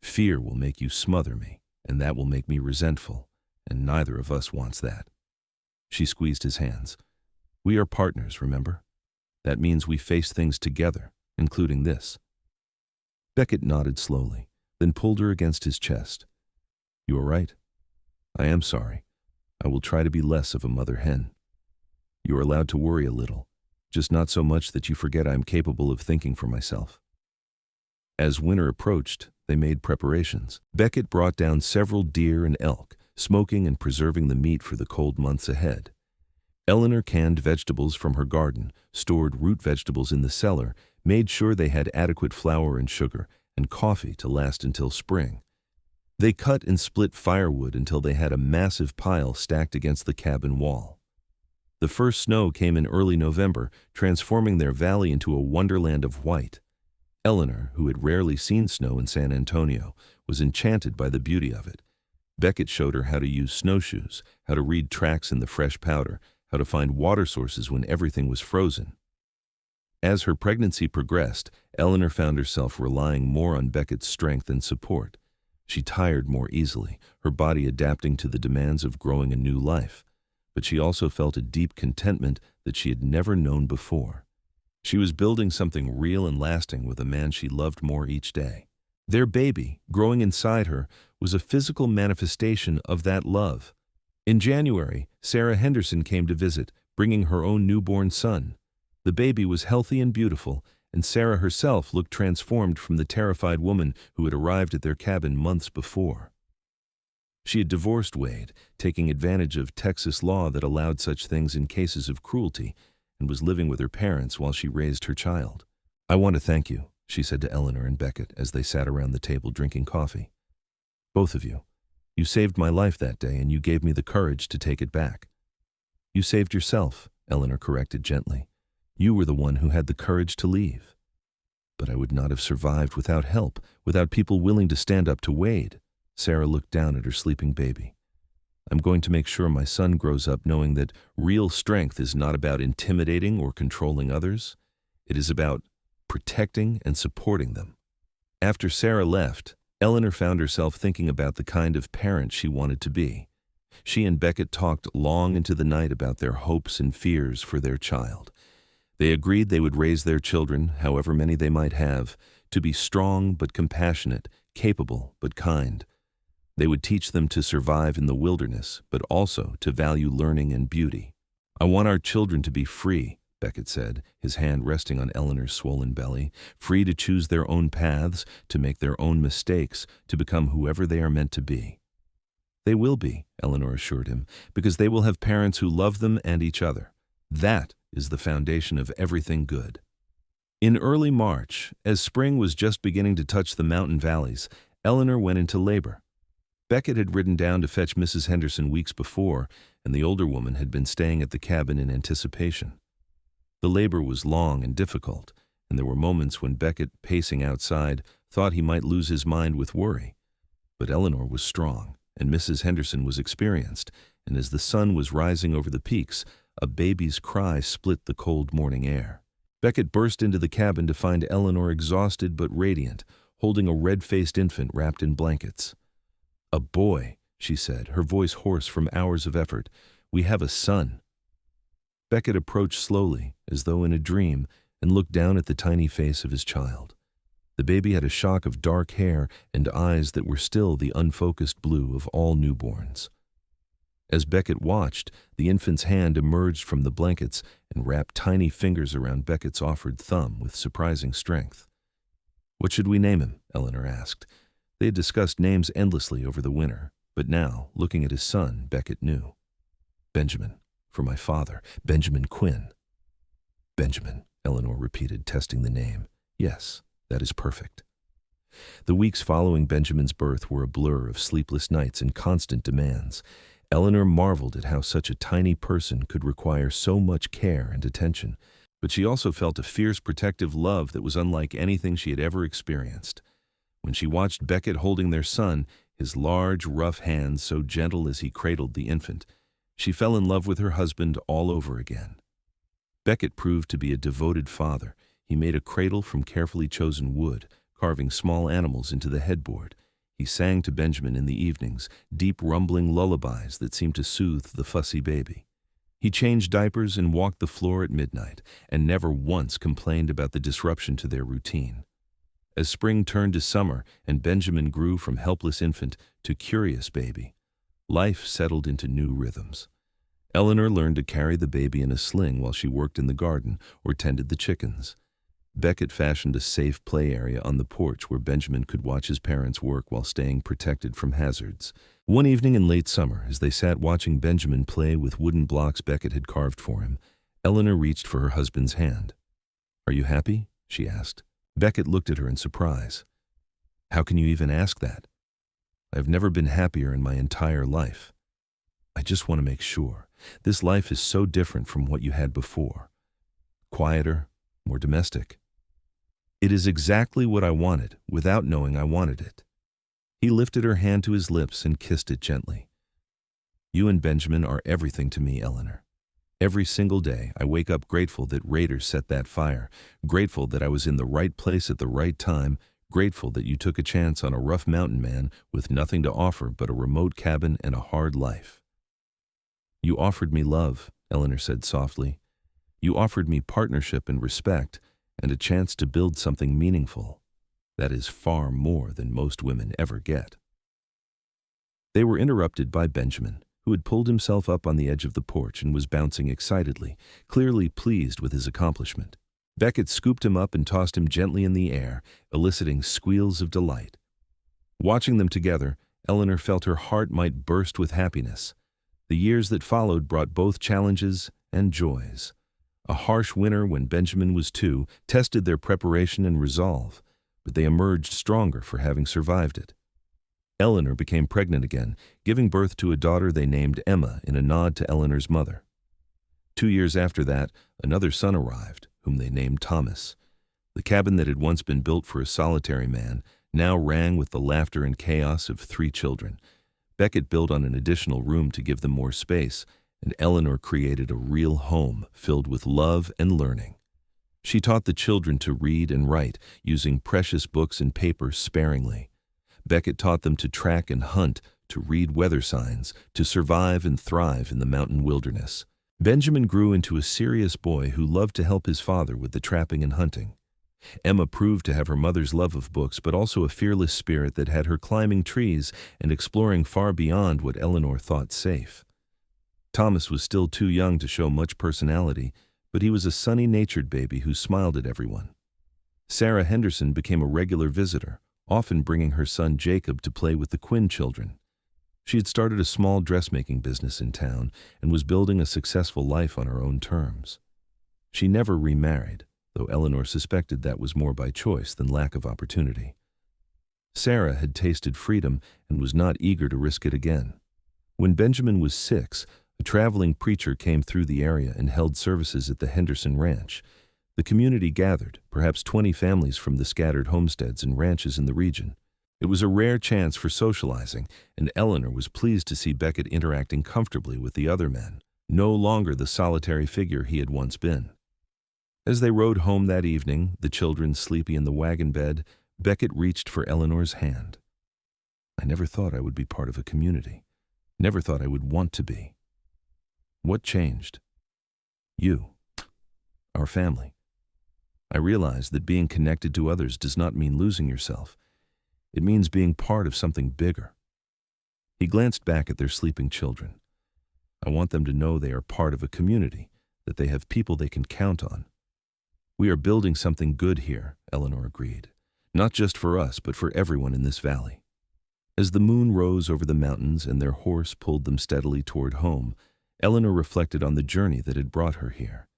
Fear will make you smother me, and that will make me resentful, and neither of us wants that." She squeezed his hands. "We are partners, remember? That means we face things together, including this." Beckett nodded slowly, then pulled her against his chest. "You are right. I am sorry. I will try to be less of a mother hen. You are allowed to worry a little, just not so much that you forget I am capable of thinking for myself." As winter approached, they made preparations. Beckett brought down several deer and elk, smoking and preserving the meat for the cold months ahead. Eleanor canned vegetables from her garden, stored root vegetables in the cellar, made sure they had adequate flour and sugar and coffee to last until spring. They cut and split firewood until they had a massive pile stacked against the cabin wall. The first snow came in early November, transforming their valley into a wonderland of white. Eleanor, who had rarely seen snow in San Antonio, was enchanted by the beauty of it. Beckett showed her how to use snowshoes, how to read tracks in the fresh powder, how to find water sources when everything was frozen. As her pregnancy progressed, Eleanor found herself relying more on Beckett's strength and support. She tired more easily, her body adapting to the demands of growing a new life. But she also felt a deep contentment that she had never known before. She was building something real and lasting with a man she loved more each day. Their baby, growing inside her, was a physical manifestation of that love. In January, Sarah Henderson came to visit, bringing her own newborn son. The baby was healthy and beautiful, and Sarah herself looked transformed from the terrified woman who had arrived at their cabin months before. She had divorced Wade, taking advantage of Texas law that allowed such things in cases of cruelty, and was living with her parents while she raised her child. "I want to thank you," she said to Eleanor and Beckett as they sat around the table drinking coffee. "Both of you. You saved my life that day, and you gave me the courage to take it back." "You saved yourself," Eleanor corrected gently. "You were the one who had the courage to leave." "But I would not have survived without help, without people willing to stand up to Wade." Sarah looked down at her sleeping baby. "I'm going to make sure my son grows up knowing that real strength is not about intimidating or controlling others. It is about protecting and supporting them." After Sarah left, Eleanor found herself thinking about the kind of parent she wanted to be. She and Beckett talked long into the night about their hopes and fears for their child. They agreed they would raise their children, however many they might have, to be strong but compassionate, capable but kind. They would teach them to survive in the wilderness, but also to value learning and beauty. "I want our children to be free," Beckett said, his hand resting on Eleanor's swollen belly, "free to choose their own paths, to make their own mistakes, to become whoever they are meant to be." "They will be," Eleanor assured him, "because they will have parents who love them and each other. That is the foundation of everything good." In early March, as spring was just beginning to touch the mountain valleys, Eleanor went into labor. Beckett had ridden down to fetch Mrs. Henderson weeks before, and the older woman had been staying at the cabin in anticipation. The labor was long and difficult, and there were moments when Beckett, pacing outside, thought he might lose his mind with worry. But Eleanor was strong, and Mrs. Henderson was experienced, and as the sun was rising over the peaks, a baby's cry split the cold morning air. Beckett burst into the cabin to find Eleanor exhausted but radiant, holding a red-faced infant wrapped in blankets. "A boy," she said, her voice hoarse from hours of effort. "We have a son." Beckett approached slowly, as though in a dream, and looked down at the tiny face of his child. The baby had a shock of dark hair and eyes that were still the unfocused blue of all newborns. As Beckett watched, the infant's hand emerged from the blankets and wrapped tiny fingers around Beckett's offered thumb with surprising strength. "What should we name him?" Eleanor asked. They had discussed names endlessly over the winter, but now, looking at his son, Beckett knew. "Benjamin, for my father, Benjamin Quinn." "Benjamin," Eleanor repeated, testing the name. "Yes, that is perfect." The weeks following Benjamin's birth were a blur of sleepless nights and constant demands. Eleanor marveled at how such a tiny person could require so much care and attention, but she also felt a fierce protective love that was unlike anything she had ever experienced. When she watched Beckett holding their son, his large, rough hands so gentle as he cradled the infant, she fell in love with her husband all over again. Beckett proved to be a devoted father. He made a cradle from carefully chosen wood, carving small animals into the headboard. He sang to Benjamin in the evenings, deep rumbling lullabies that seemed to soothe the fussy baby. He changed diapers and walked the floor at midnight, and never once complained about the disruption to their routine. As spring turned to summer and Benjamin grew from helpless infant to curious baby, life settled into new rhythms. Eleanor learned to carry the baby in a sling while she worked in the garden or tended the chickens. Beckett fashioned a safe play area on the porch where Benjamin could watch his parents work while staying protected from hazards. One evening in late summer, as they sat watching Benjamin play with wooden blocks Beckett had carved for him, Eleanor reached for her husband's hand. "Are you happy?" she asked. Beckett looked at her in surprise. How can you even ask that? I've never been happier in my entire life. I just want to make sure. This life is so different from what you had before. Quieter, more domestic. It is exactly what I wanted, without knowing I wanted it. He lifted her hand to his lips and kissed it gently. You and Benjamin are everything to me, Eleanor. Every single day, I wake up grateful that raiders set that fire, grateful that I was in the right place at the right time, grateful that you took a chance on a rough mountain man with nothing to offer but a remote cabin and a hard life. You offered me love, Eleanor said softly. You offered me partnership and respect, and a chance to build something meaningful. That is far more than most women ever get. They were interrupted by Benjamin, who had pulled himself up on the edge of the porch and was bouncing excitedly, clearly pleased with his accomplishment. Beckett scooped him up and tossed him gently in the air, eliciting squeals of delight. Watching them together, Eleanor felt her heart might burst with happiness. The years that followed brought both challenges and joys. A harsh winter when Benjamin was 2 tested their preparation and resolve, but they emerged stronger for having survived it. Eleanor became pregnant again, giving birth to a daughter they named Emma in a nod to Eleanor's mother. 2 years after that, another son arrived, whom they named Thomas. The cabin that had once been built for a solitary man now rang with the laughter and chaos of 3 children. Beckett built on an additional room to give them more space, and Eleanor created a real home filled with love and learning. She taught the children to read and write, using precious books and paper sparingly. Beckett taught them to track and hunt, to read weather signs, to survive and thrive in the mountain wilderness. Benjamin grew into a serious boy who loved to help his father with the trapping and hunting. Emma proved to have her mother's love of books, but also a fearless spirit that had her climbing trees and exploring far beyond what Eleanor thought safe. Thomas was still too young to show much personality, but he was a sunny-natured baby who smiled at everyone. Sarah Henderson became a regular visitor, often bringing her son Jacob to play with the Quinn children. She had started a small dressmaking business in town and was building a successful life on her own terms. She never remarried, though Eleanor suspected that was more by choice than lack of opportunity. Sarah had tasted freedom and was not eager to risk it again. When Benjamin was 6, a traveling preacher came through the area and held services at the Henderson Ranch. The community gathered, perhaps 20 families from the scattered homesteads and ranches in the region. It was a rare chance for socializing, and Eleanor was pleased to see Beckett interacting comfortably with the other men, no longer the solitary figure he had once been. As they rode home that evening, the children sleepy in the wagon bed, Beckett reached for Eleanor's hand. I never thought I would be part of a community. Never thought I would want to be. What changed? You. Our family. I realized that being connected to others does not mean losing yourself. It means being part of something bigger. He glanced back at their sleeping children. I want them to know they are part of a community, that they have people they can count on. We are building something good here, Eleanor agreed. Not just for us, but for everyone in this valley. As the moon rose over the mountains and their horse pulled them steadily toward home, Eleanor reflected on the journey that had brought her here.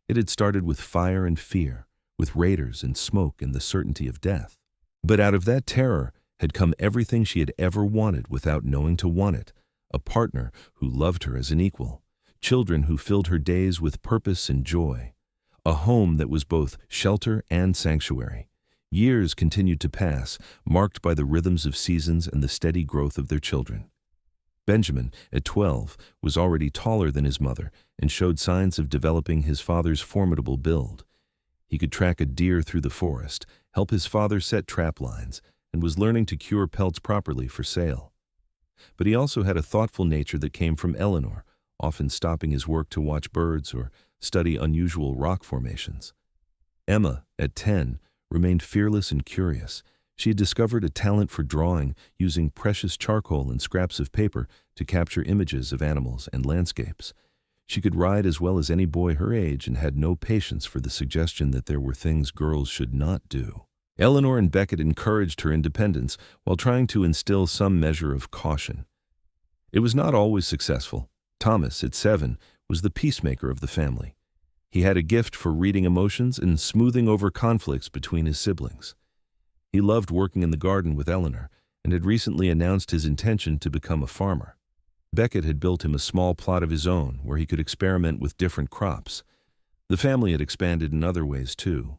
It had started with fire and fear, with raiders and smoke and the certainty of death. But out of that terror had come everything she had ever wanted without knowing to want it, a partner who loved her as an equal, children who filled her days with purpose and joy, a home that was both shelter and sanctuary. Years continued to pass, marked by the rhythms of seasons and the steady growth of their children. Benjamin, at 12, was already taller than his mother and showed signs of developing his father's formidable build. He could track a deer through the forest, help his father set trap lines, and was learning to cure pelts properly for sale. But he also had a thoughtful nature that came from Eleanor, often stopping his work to watch birds or study unusual rock formations. Emma, at 10, remained fearless and curious. She had discovered a talent for drawing, using precious charcoal and scraps of paper to capture images of animals and landscapes. She could ride as well as any boy her age and had no patience for the suggestion that there were things girls should not do. Eleanor and Beckett encouraged her independence while trying to instill some measure of caution. It was not always successful. Thomas, at 7, was the peacemaker of the family. He had a gift for reading emotions and smoothing over conflicts between his siblings. He loved working in the garden with Eleanor and had recently announced his intention to become a farmer. Beckett had built him a small plot of his own where he could experiment with different crops. The family had expanded in other ways too.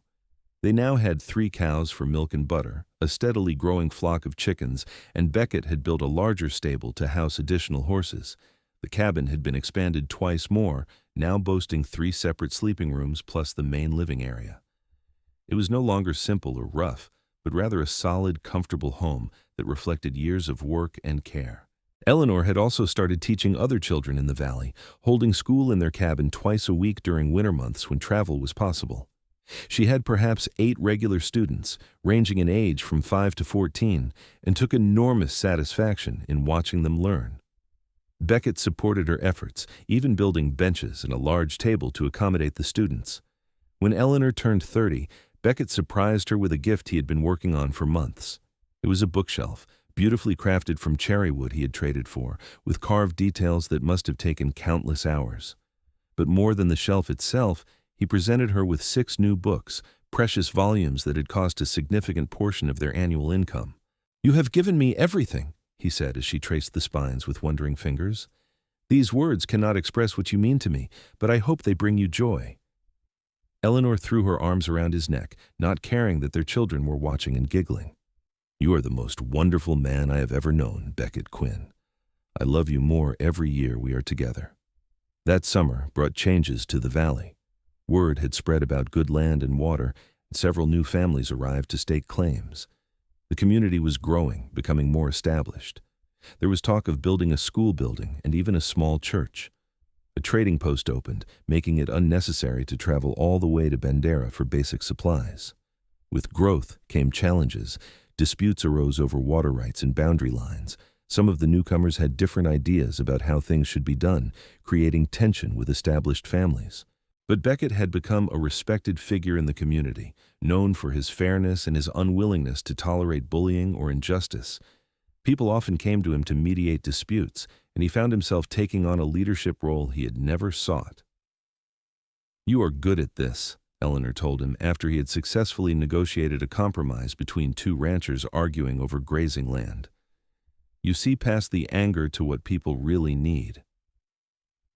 They now had 3 cows for milk and butter, a steadily growing flock of chickens, and Beckett had built a larger stable to house additional horses. The cabin had been expanded twice more, now boasting 3 separate sleeping rooms plus the main living area. It was no longer simple or rough, but rather a solid, comfortable home that reflected years of work and care. Eleanor had also started teaching other children in the valley, holding school in their cabin twice a week during winter months when travel was possible. She had perhaps 8 regular students, ranging in age from 5 to 14, and took enormous satisfaction in watching them learn. Beckett supported her efforts, even building benches and a large table to accommodate the students. When Eleanor turned 30, Beckett surprised her with a gift he had been working on for months. It was a bookshelf, beautifully crafted from cherry wood he had traded for, with carved details that must have taken countless hours. But more than the shelf itself, he presented her with 6 new books, precious volumes that had cost a significant portion of their annual income. "You have given me everything," he said as she traced the spines with wondering fingers. "These words cannot express what you mean to me, but I hope they bring you joy." Eleanor threw her arms around his neck, not caring that their children were watching and giggling. "You are the most wonderful man I have ever known, Beckett Quinn. I love you more every year we are together." That summer brought changes to the valley. Word had spread about good land and water, and several new families arrived to stake claims. The community was growing, becoming more established. There was talk of building a school building and even a small church. A trading post opened, making it unnecessary to travel all the way to Bandera for basic supplies. With growth came challenges. Disputes arose over water rights and boundary lines. Some of the newcomers had different ideas about how things should be done, creating tension with established families. But Beckett had become a respected figure in the community, known for his fairness and his unwillingness to tolerate bullying or injustice. People often came to him to mediate disputes, and he found himself taking on a leadership role he had never sought. "You are good at this," Eleanor told him after he had successfully negotiated a compromise between 2 ranchers arguing over grazing land. "You see past the anger to what people really need."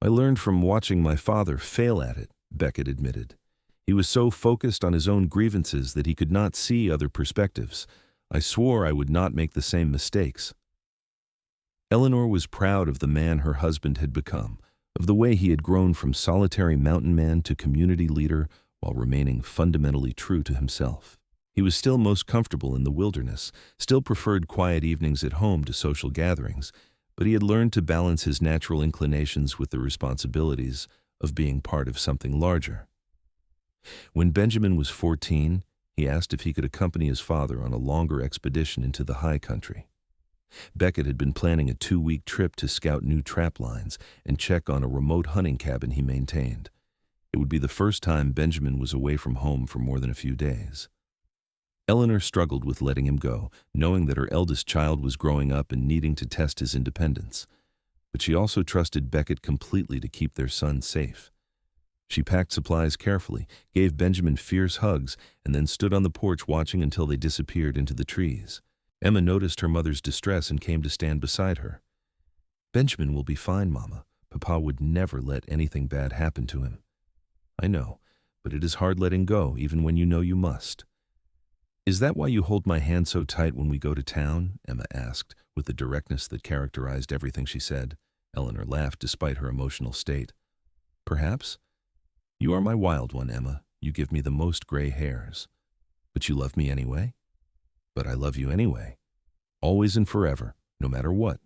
"I learned from watching my father fail at it," Beckett admitted. "He was so focused on his own grievances that he could not see other perspectives. I swore I would not make the same mistakes." Eleanor was proud of the man her husband had become, of the way he had grown from solitary mountain man to community leader while remaining fundamentally true to himself. He was still most comfortable in the wilderness, still preferred quiet evenings at home to social gatherings, but he had learned to balance his natural inclinations with the responsibilities of being part of something larger. When Benjamin was 14, he asked if he could accompany his father on a longer expedition into the high country. Beckett had been planning a 2-week trip to scout new trap lines and check on a remote hunting cabin he maintained. It would be the first time Benjamin was away from home for more than a few days. Eleanor struggled with letting him go, knowing that her eldest child was growing up and needing to test his independence. But she also trusted Beckett completely to keep their son safe. She packed supplies carefully, gave Benjamin fierce hugs, and then stood on the porch watching until they disappeared into the trees. Emma noticed her mother's distress and came to stand beside her. "Benjamin will be fine, Mama. Papa would never let anything bad happen to him." "I know, but it is hard letting go, even when you know you must." "Is that why you hold my hand so tight when we go to town?" Emma asked, with the directness that characterized everything she said. Eleanor laughed despite her emotional state. "Perhaps. You are my wild one, Emma. You give me the most gray hairs. But you love me anyway?" "But I love you anyway. Always and forever, no matter what."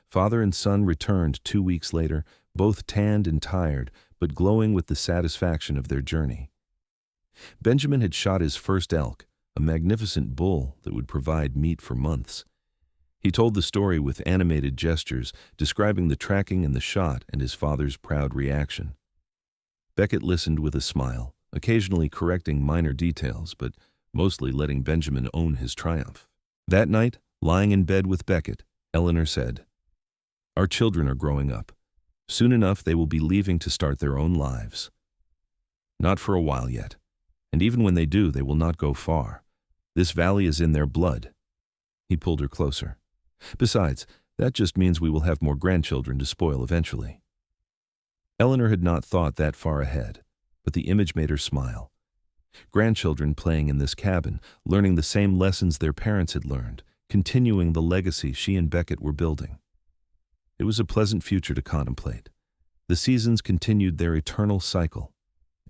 Father and son returned 2 weeks later, both tanned and tired, but glowing with the satisfaction of their journey. Benjamin had shot his first elk, a magnificent bull that would provide meat for months. He told the story with animated gestures, describing the tracking and the shot and his father's proud reaction. Beckett listened with a smile, occasionally correcting minor details, but mostly letting Benjamin own his triumph. That night, lying in bed with Beckett, Eleanor said, "Our children are growing up. Soon enough they will be leaving to start their own lives. Not for a while yet. And even when they do, they will not go far. This valley is in their blood." He pulled her closer. "Besides, that just means we will have more grandchildren to spoil eventually." Eleanor had not thought that far ahead, but the image made her smile. Grandchildren playing in this cabin, learning the same lessons their parents had learned, continuing the legacy she and Beckett were building. It was a pleasant future to contemplate. The seasons continued their eternal cycle.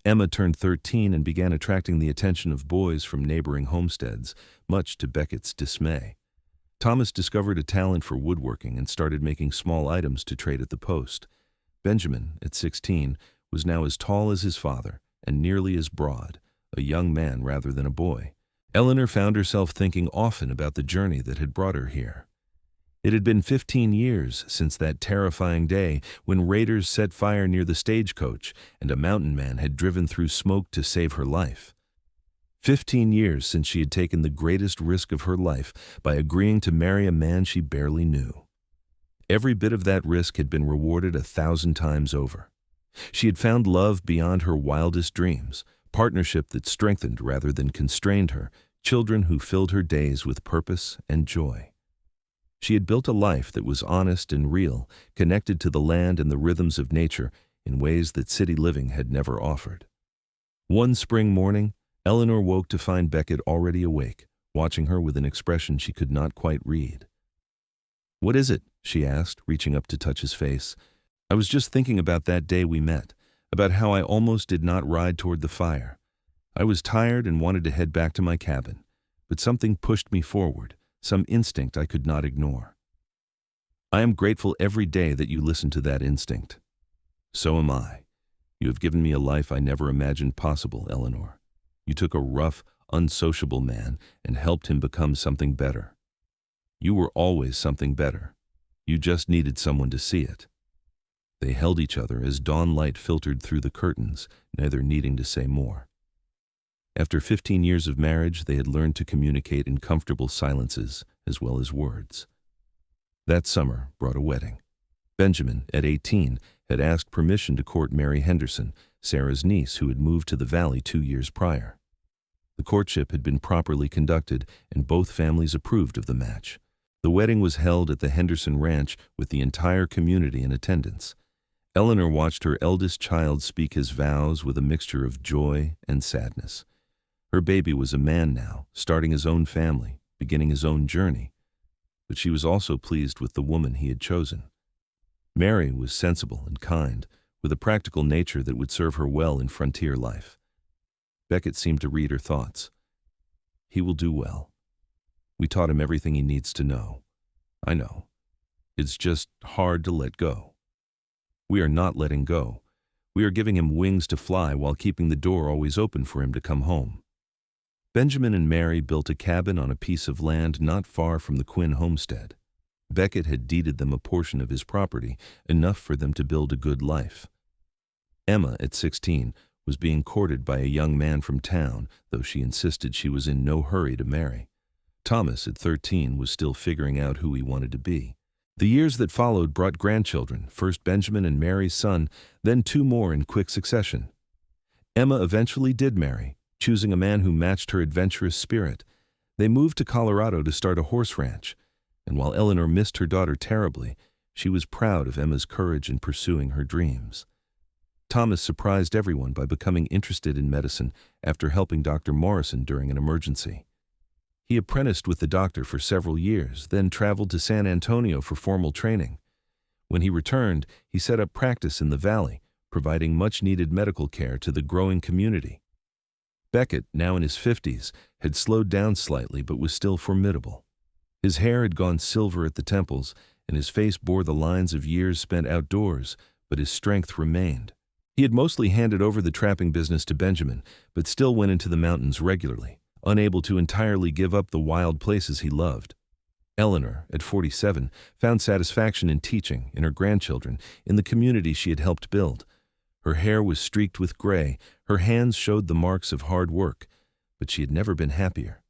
Emma turned 13 and began attracting the attention of boys from neighboring homesteads, much to Beckett's dismay. Thomas discovered a talent for woodworking and started making small items to trade at the post. Benjamin, at 16, was now as tall as his father and nearly as broad, a young man rather than a boy. Eleanor found herself thinking often about the journey that had brought her here. It had been 15 years since that terrifying day when raiders set fire near the Stagecoach and a mountain man had driven through smoke to save her life. 15 years since she had taken the greatest risk of her life by agreeing to marry a man she barely knew. Every bit of that risk had been rewarded 1,000 times over. She had found love beyond her wildest dreams, partnership that strengthened rather than constrained her, children who filled her days with purpose and joy. She had built a life that was honest and real, connected to the land and the rhythms of nature in ways that city living had never offered. One spring morning, Eleanor woke to find Beckett already awake, watching her with an expression she could not quite read. "What is it?" she asked, reaching up to touch his face. "I was just thinking about that day we met, about how I almost did not ride toward the fire. I was tired and wanted to head back to my cabin, but something pushed me forward, some instinct I could not ignore. I am grateful every day that you listened to that instinct. So am I. You have given me a life I never imagined possible, Eleanor. You took a rough, unsociable man and helped him become something better. You were always something better. You just needed someone to see it." They held each other as dawn light filtered through the curtains, neither needing to say more. After 15 years of marriage, they had learned to communicate in comfortable silences as well as words. That summer brought a wedding. Benjamin, at 18, had asked permission to court Mary Henderson, Sarah's niece who had moved to the valley 2 years prior. The courtship had been properly conducted, and both families approved of the match. The wedding was held at the Henderson Ranch with the entire community in attendance. Eleanor watched her eldest child speak his vows with a mixture of joy and sadness. Her baby was a man now, starting his own family, beginning his own journey. But she was also pleased with the woman he had chosen. Mary was sensible and kind, with a practical nature that would serve her well in frontier life. Beckett seemed to read her thoughts. "He will do well. We taught him everything he needs to know. I know. It's just hard to let go. We are not letting go. We are giving him wings to fly while keeping the door always open for him to come home." Benjamin and Mary built a cabin on a piece of land not far from the Quinn homestead. Beckett had deeded them a portion of his property, enough for them to build a good life. Emma, at 16, was being courted by a young man from town, though she insisted she was in no hurry to marry. Thomas, at 13, was still figuring out who he wanted to be. The years that followed brought grandchildren, first Benjamin and Mary's son, then 2 more in quick succession. Emma eventually did marry, choosing a man who matched her adventurous spirit. They moved to Colorado to start a horse ranch, and while Eleanor missed her daughter terribly, she was proud of Emma's courage in pursuing her dreams. Thomas surprised everyone by becoming interested in medicine after helping Dr. Morrison during an emergency. He apprenticed with the doctor for several years, then traveled to San Antonio for formal training. When he returned, he set up practice in the valley, providing much-needed medical care to the growing community. Beckett, now in his 50s, had slowed down slightly but was still formidable. His hair had gone silver at the temples, and his face bore the lines of years spent outdoors, but his strength remained. He had mostly handed over the trapping business to Benjamin, but still went into the mountains regularly, unable to entirely give up the wild places he loved. Eleanor, at 47, found satisfaction in teaching, in her grandchildren, in the community she had helped build. Her hair was streaked with gray, her hands showed the marks of hard work, but she had never been happier.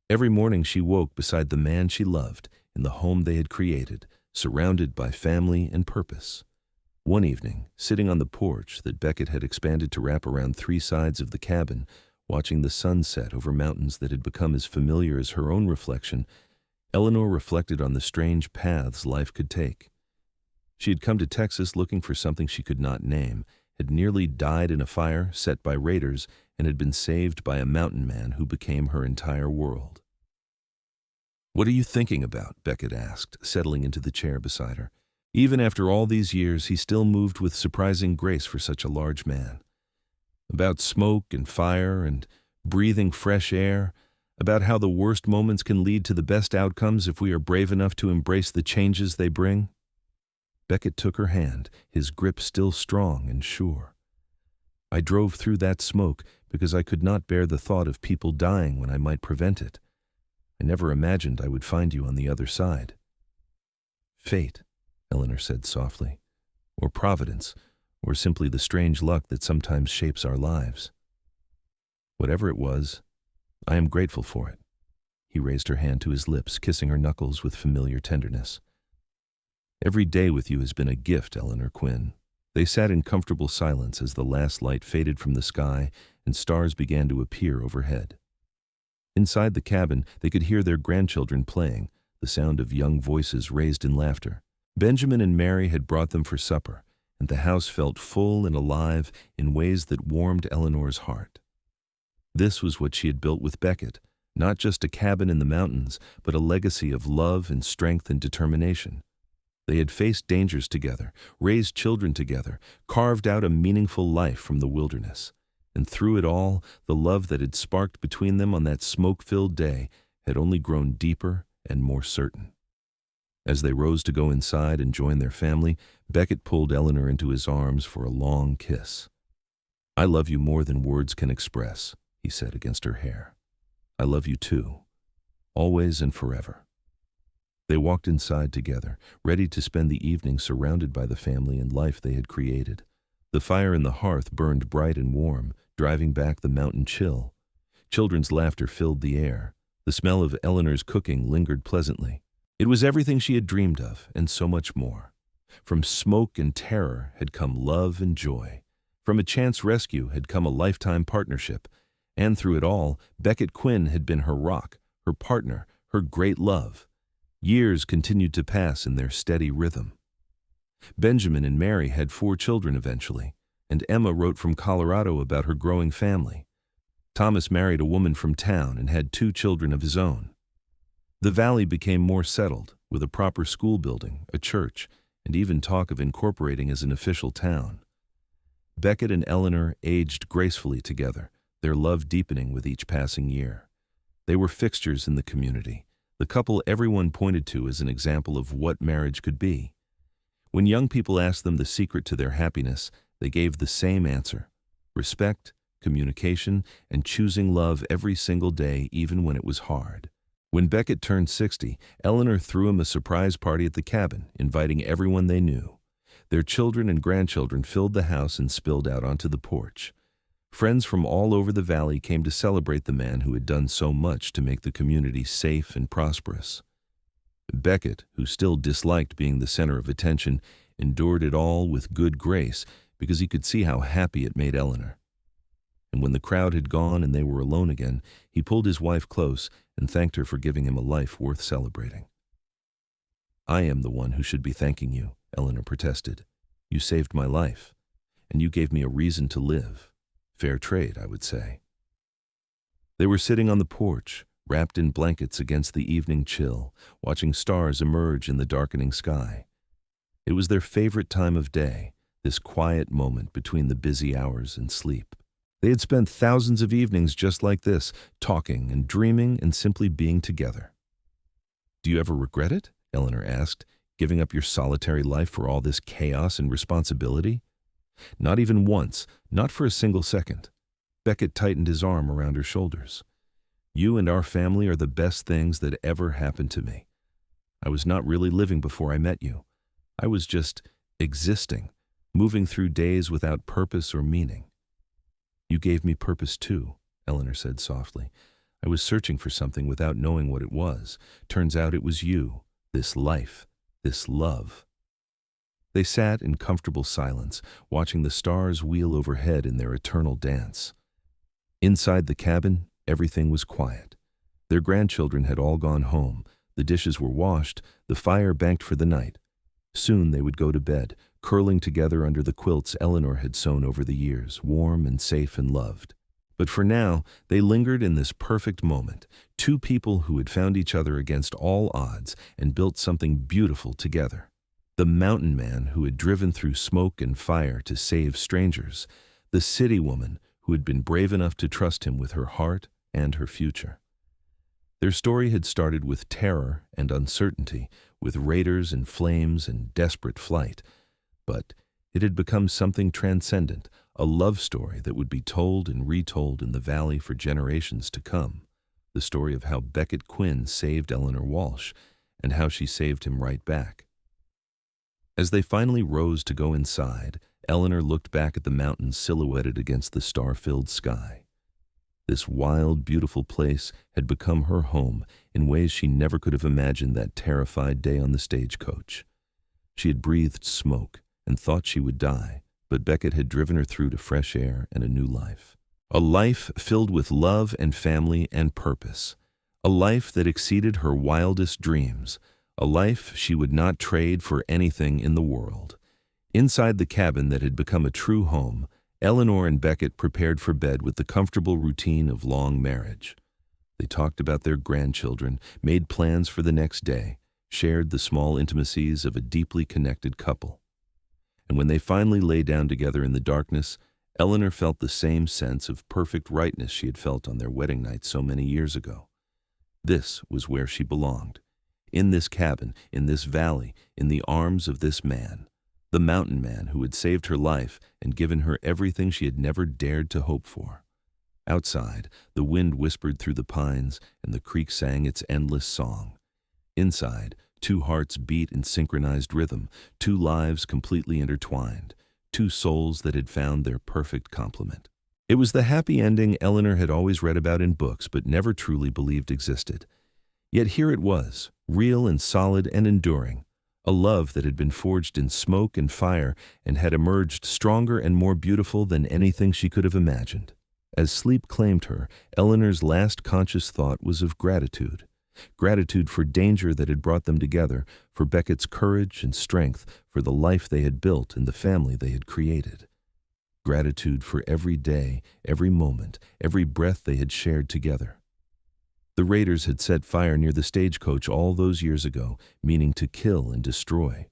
Every morning she woke beside the man she loved, in the home they had created, surrounded by family and purpose. One evening, sitting on the porch that Beckett had expanded to wrap around 3 sides of the cabin, watching the sun set over mountains that had become as familiar as her own reflection, Eleanor reflected on the strange paths life could take. She had come to Texas looking for something she could not name, had nearly died in a fire set by raiders, and had been saved by a mountain man who became her entire world. "What are you thinking about?" Beckett asked, settling into the chair beside her. Even after all these years, he still moved with surprising grace for such a large man. About smoke and fire and breathing fresh air, about how the worst moments can lead to the best outcomes if we are brave enough to embrace the changes they bring. Beckett took her hand, his grip still strong and sure. "I drove through that smoke because I could not bear the thought of people dying when I might prevent it. I never imagined I would find you on the other side." "Fate," Eleanor said softly, "or providence, or simply the strange luck that sometimes shapes our lives. Whatever it was, I am grateful for it." He raised her hand to his lips, kissing her knuckles with familiar tenderness. "Every day with you has been a gift, Eleanor Quinn." They sat in comfortable silence as the last light faded from the sky and stars began to appear overhead. Inside the cabin, they could hear their grandchildren playing, the sound of young voices raised in laughter. Benjamin and Mary had brought them for supper, and the house felt full and alive in ways that warmed Eleanor's heart. This was what she had built with Beckett, not just a cabin in the mountains, but a legacy of love and strength and determination. They had faced dangers together, raised children together, carved out a meaningful life from the wilderness. And through it all, the love that had sparked between them on that smoke-filled day had only grown deeper and more certain. As they rose to go inside and join their family, Beckett pulled Eleanor into his arms for a long kiss. "I love you more than words can express," he said against her hair. "I love you too, always and forever." They walked inside together, ready to spend the evening surrounded by the family and life they had created. The fire in the hearth burned bright and warm, driving back the mountain chill. Children's laughter filled the air. The smell of Eleanor's cooking lingered pleasantly. It was everything she had dreamed of, and so much more. From smoke and terror had come love and joy. From a chance rescue had come a lifetime partnership. And through it all, Beckett Quinn had been her rock, her partner, her great love. Years continued to pass in their steady rhythm. Benjamin and Mary had 4 children eventually, and Emma wrote from Colorado about her growing family. Thomas married a woman from town and had 2 children of his own. The valley became more settled, with a proper school building, a church, and even talk of incorporating as an official town. Beckett and Eleanor aged gracefully together, their love deepening with each passing year. They were fixtures in the community, the couple everyone pointed to as an example of what marriage could be. When young people asked them the secret to their happiness, they gave the same answer: respect, communication, and choosing love every single day, even when it was hard. When Beckett turned 60, Eleanor threw him a surprise party at the cabin, inviting everyone they knew. Their children and grandchildren filled the house and spilled out onto the porch. Friends from all over the valley came to celebrate the man who had done so much to make the community safe and prosperous. Beckett, who still disliked being the center of attention, endured it all with good grace because he could see how happy it made Eleanor. And when the crowd had gone and they were alone again, he pulled his wife close and thanked her for giving him a life worth celebrating. "I am the one who should be thanking you," Eleanor protested. "You saved my life, and you gave me a reason to live. Fair trade, I would say." They were sitting on the porch, wrapped in blankets against the evening chill, watching stars emerge in the darkening sky. It was their favorite time of day, this quiet moment between the busy hours and sleep. They had spent thousands of evenings just like this, talking and dreaming and simply being together. "Do you ever regret it?" Eleanor asked, "giving up your solitary life for all this chaos and responsibility?" "Not even once, not for a single second." Beckett tightened his arm around her shoulders. "You and our family are the best things that ever happened to me. I was not really living before I met you. I was just existing, moving through days without purpose or meaning." "You gave me purpose too," Eleanor said softly. "I was searching for something without knowing what it was. Turns out it was you, this life, this love." They sat in comfortable silence, watching the stars wheel overhead in their eternal dance. Inside the cabin, everything was quiet. Their grandchildren had all gone home, the dishes were washed, the fire banked for the night. Soon they would go to bed, curling together under the quilts Eleanor had sewn over the years, warm and safe and loved. But for now, they lingered in this perfect moment, two people who had found each other against all odds and built something beautiful together. The mountain man who had driven through smoke and fire to save strangers, the city woman who had been brave enough to trust him with her heart and her future. Their story had started with terror and uncertainty, with raiders and flames and desperate flight, but it had become something transcendent, a love story that would be told and retold in the valley for generations to come, the story of how Beckett Quinn saved Eleanor Walsh and how she saved him right back. As they finally rose to go inside, Eleanor looked back at the mountains silhouetted against the star-filled sky. This wild, beautiful place had become her home in ways she never could have imagined that terrified day on the stagecoach. She had breathed smoke and thought she would die, but Beckett had driven her through to fresh air and a new life. A life filled with love and family and purpose. A life that exceeded her wildest dreams. A life she would not trade for anything in the world. Inside the cabin that had become a true home, Eleanor and Beckett prepared for bed with the comfortable routine of long marriage. They talked about their grandchildren, made plans for the next day, shared the small intimacies of a deeply connected couple. And when they finally lay down together in the darkness, Eleanor felt the same sense of perfect rightness she had felt on their wedding night so many years ago. This was where she belonged. In this cabin, in this valley, in the arms of this man. The mountain man who had saved her life and given her everything she had never dared to hope for. Outside, the wind whispered through the pines and the creek sang its endless song. Inside, two hearts beat in synchronized rhythm, two lives completely intertwined, two souls that had found their perfect complement. It was the happy ending Eleanor had always read about in books but never truly believed existed. Yet here it was, real and solid and enduring. A love that had been forged in smoke and fire and had emerged stronger and more beautiful than anything she could have imagined. As sleep claimed her, Eleanor's last conscious thought was of gratitude. Gratitude for danger that had brought them together, for Beckett's courage and strength, for the life they had built and the family they had created. Gratitude for every day, every moment, every breath they had shared together. The raiders had set fire near the stagecoach all those years ago, meaning to kill and destroy.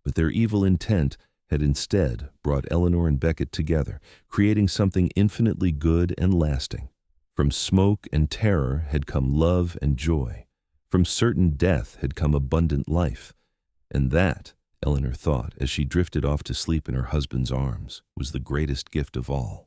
But their evil intent had instead brought Eleanor and Beckett together, creating something infinitely good and lasting. From smoke and terror had come love and joy. From certain death had come abundant life. And that, Eleanor thought as she drifted off to sleep in her husband's arms, was the greatest gift of all.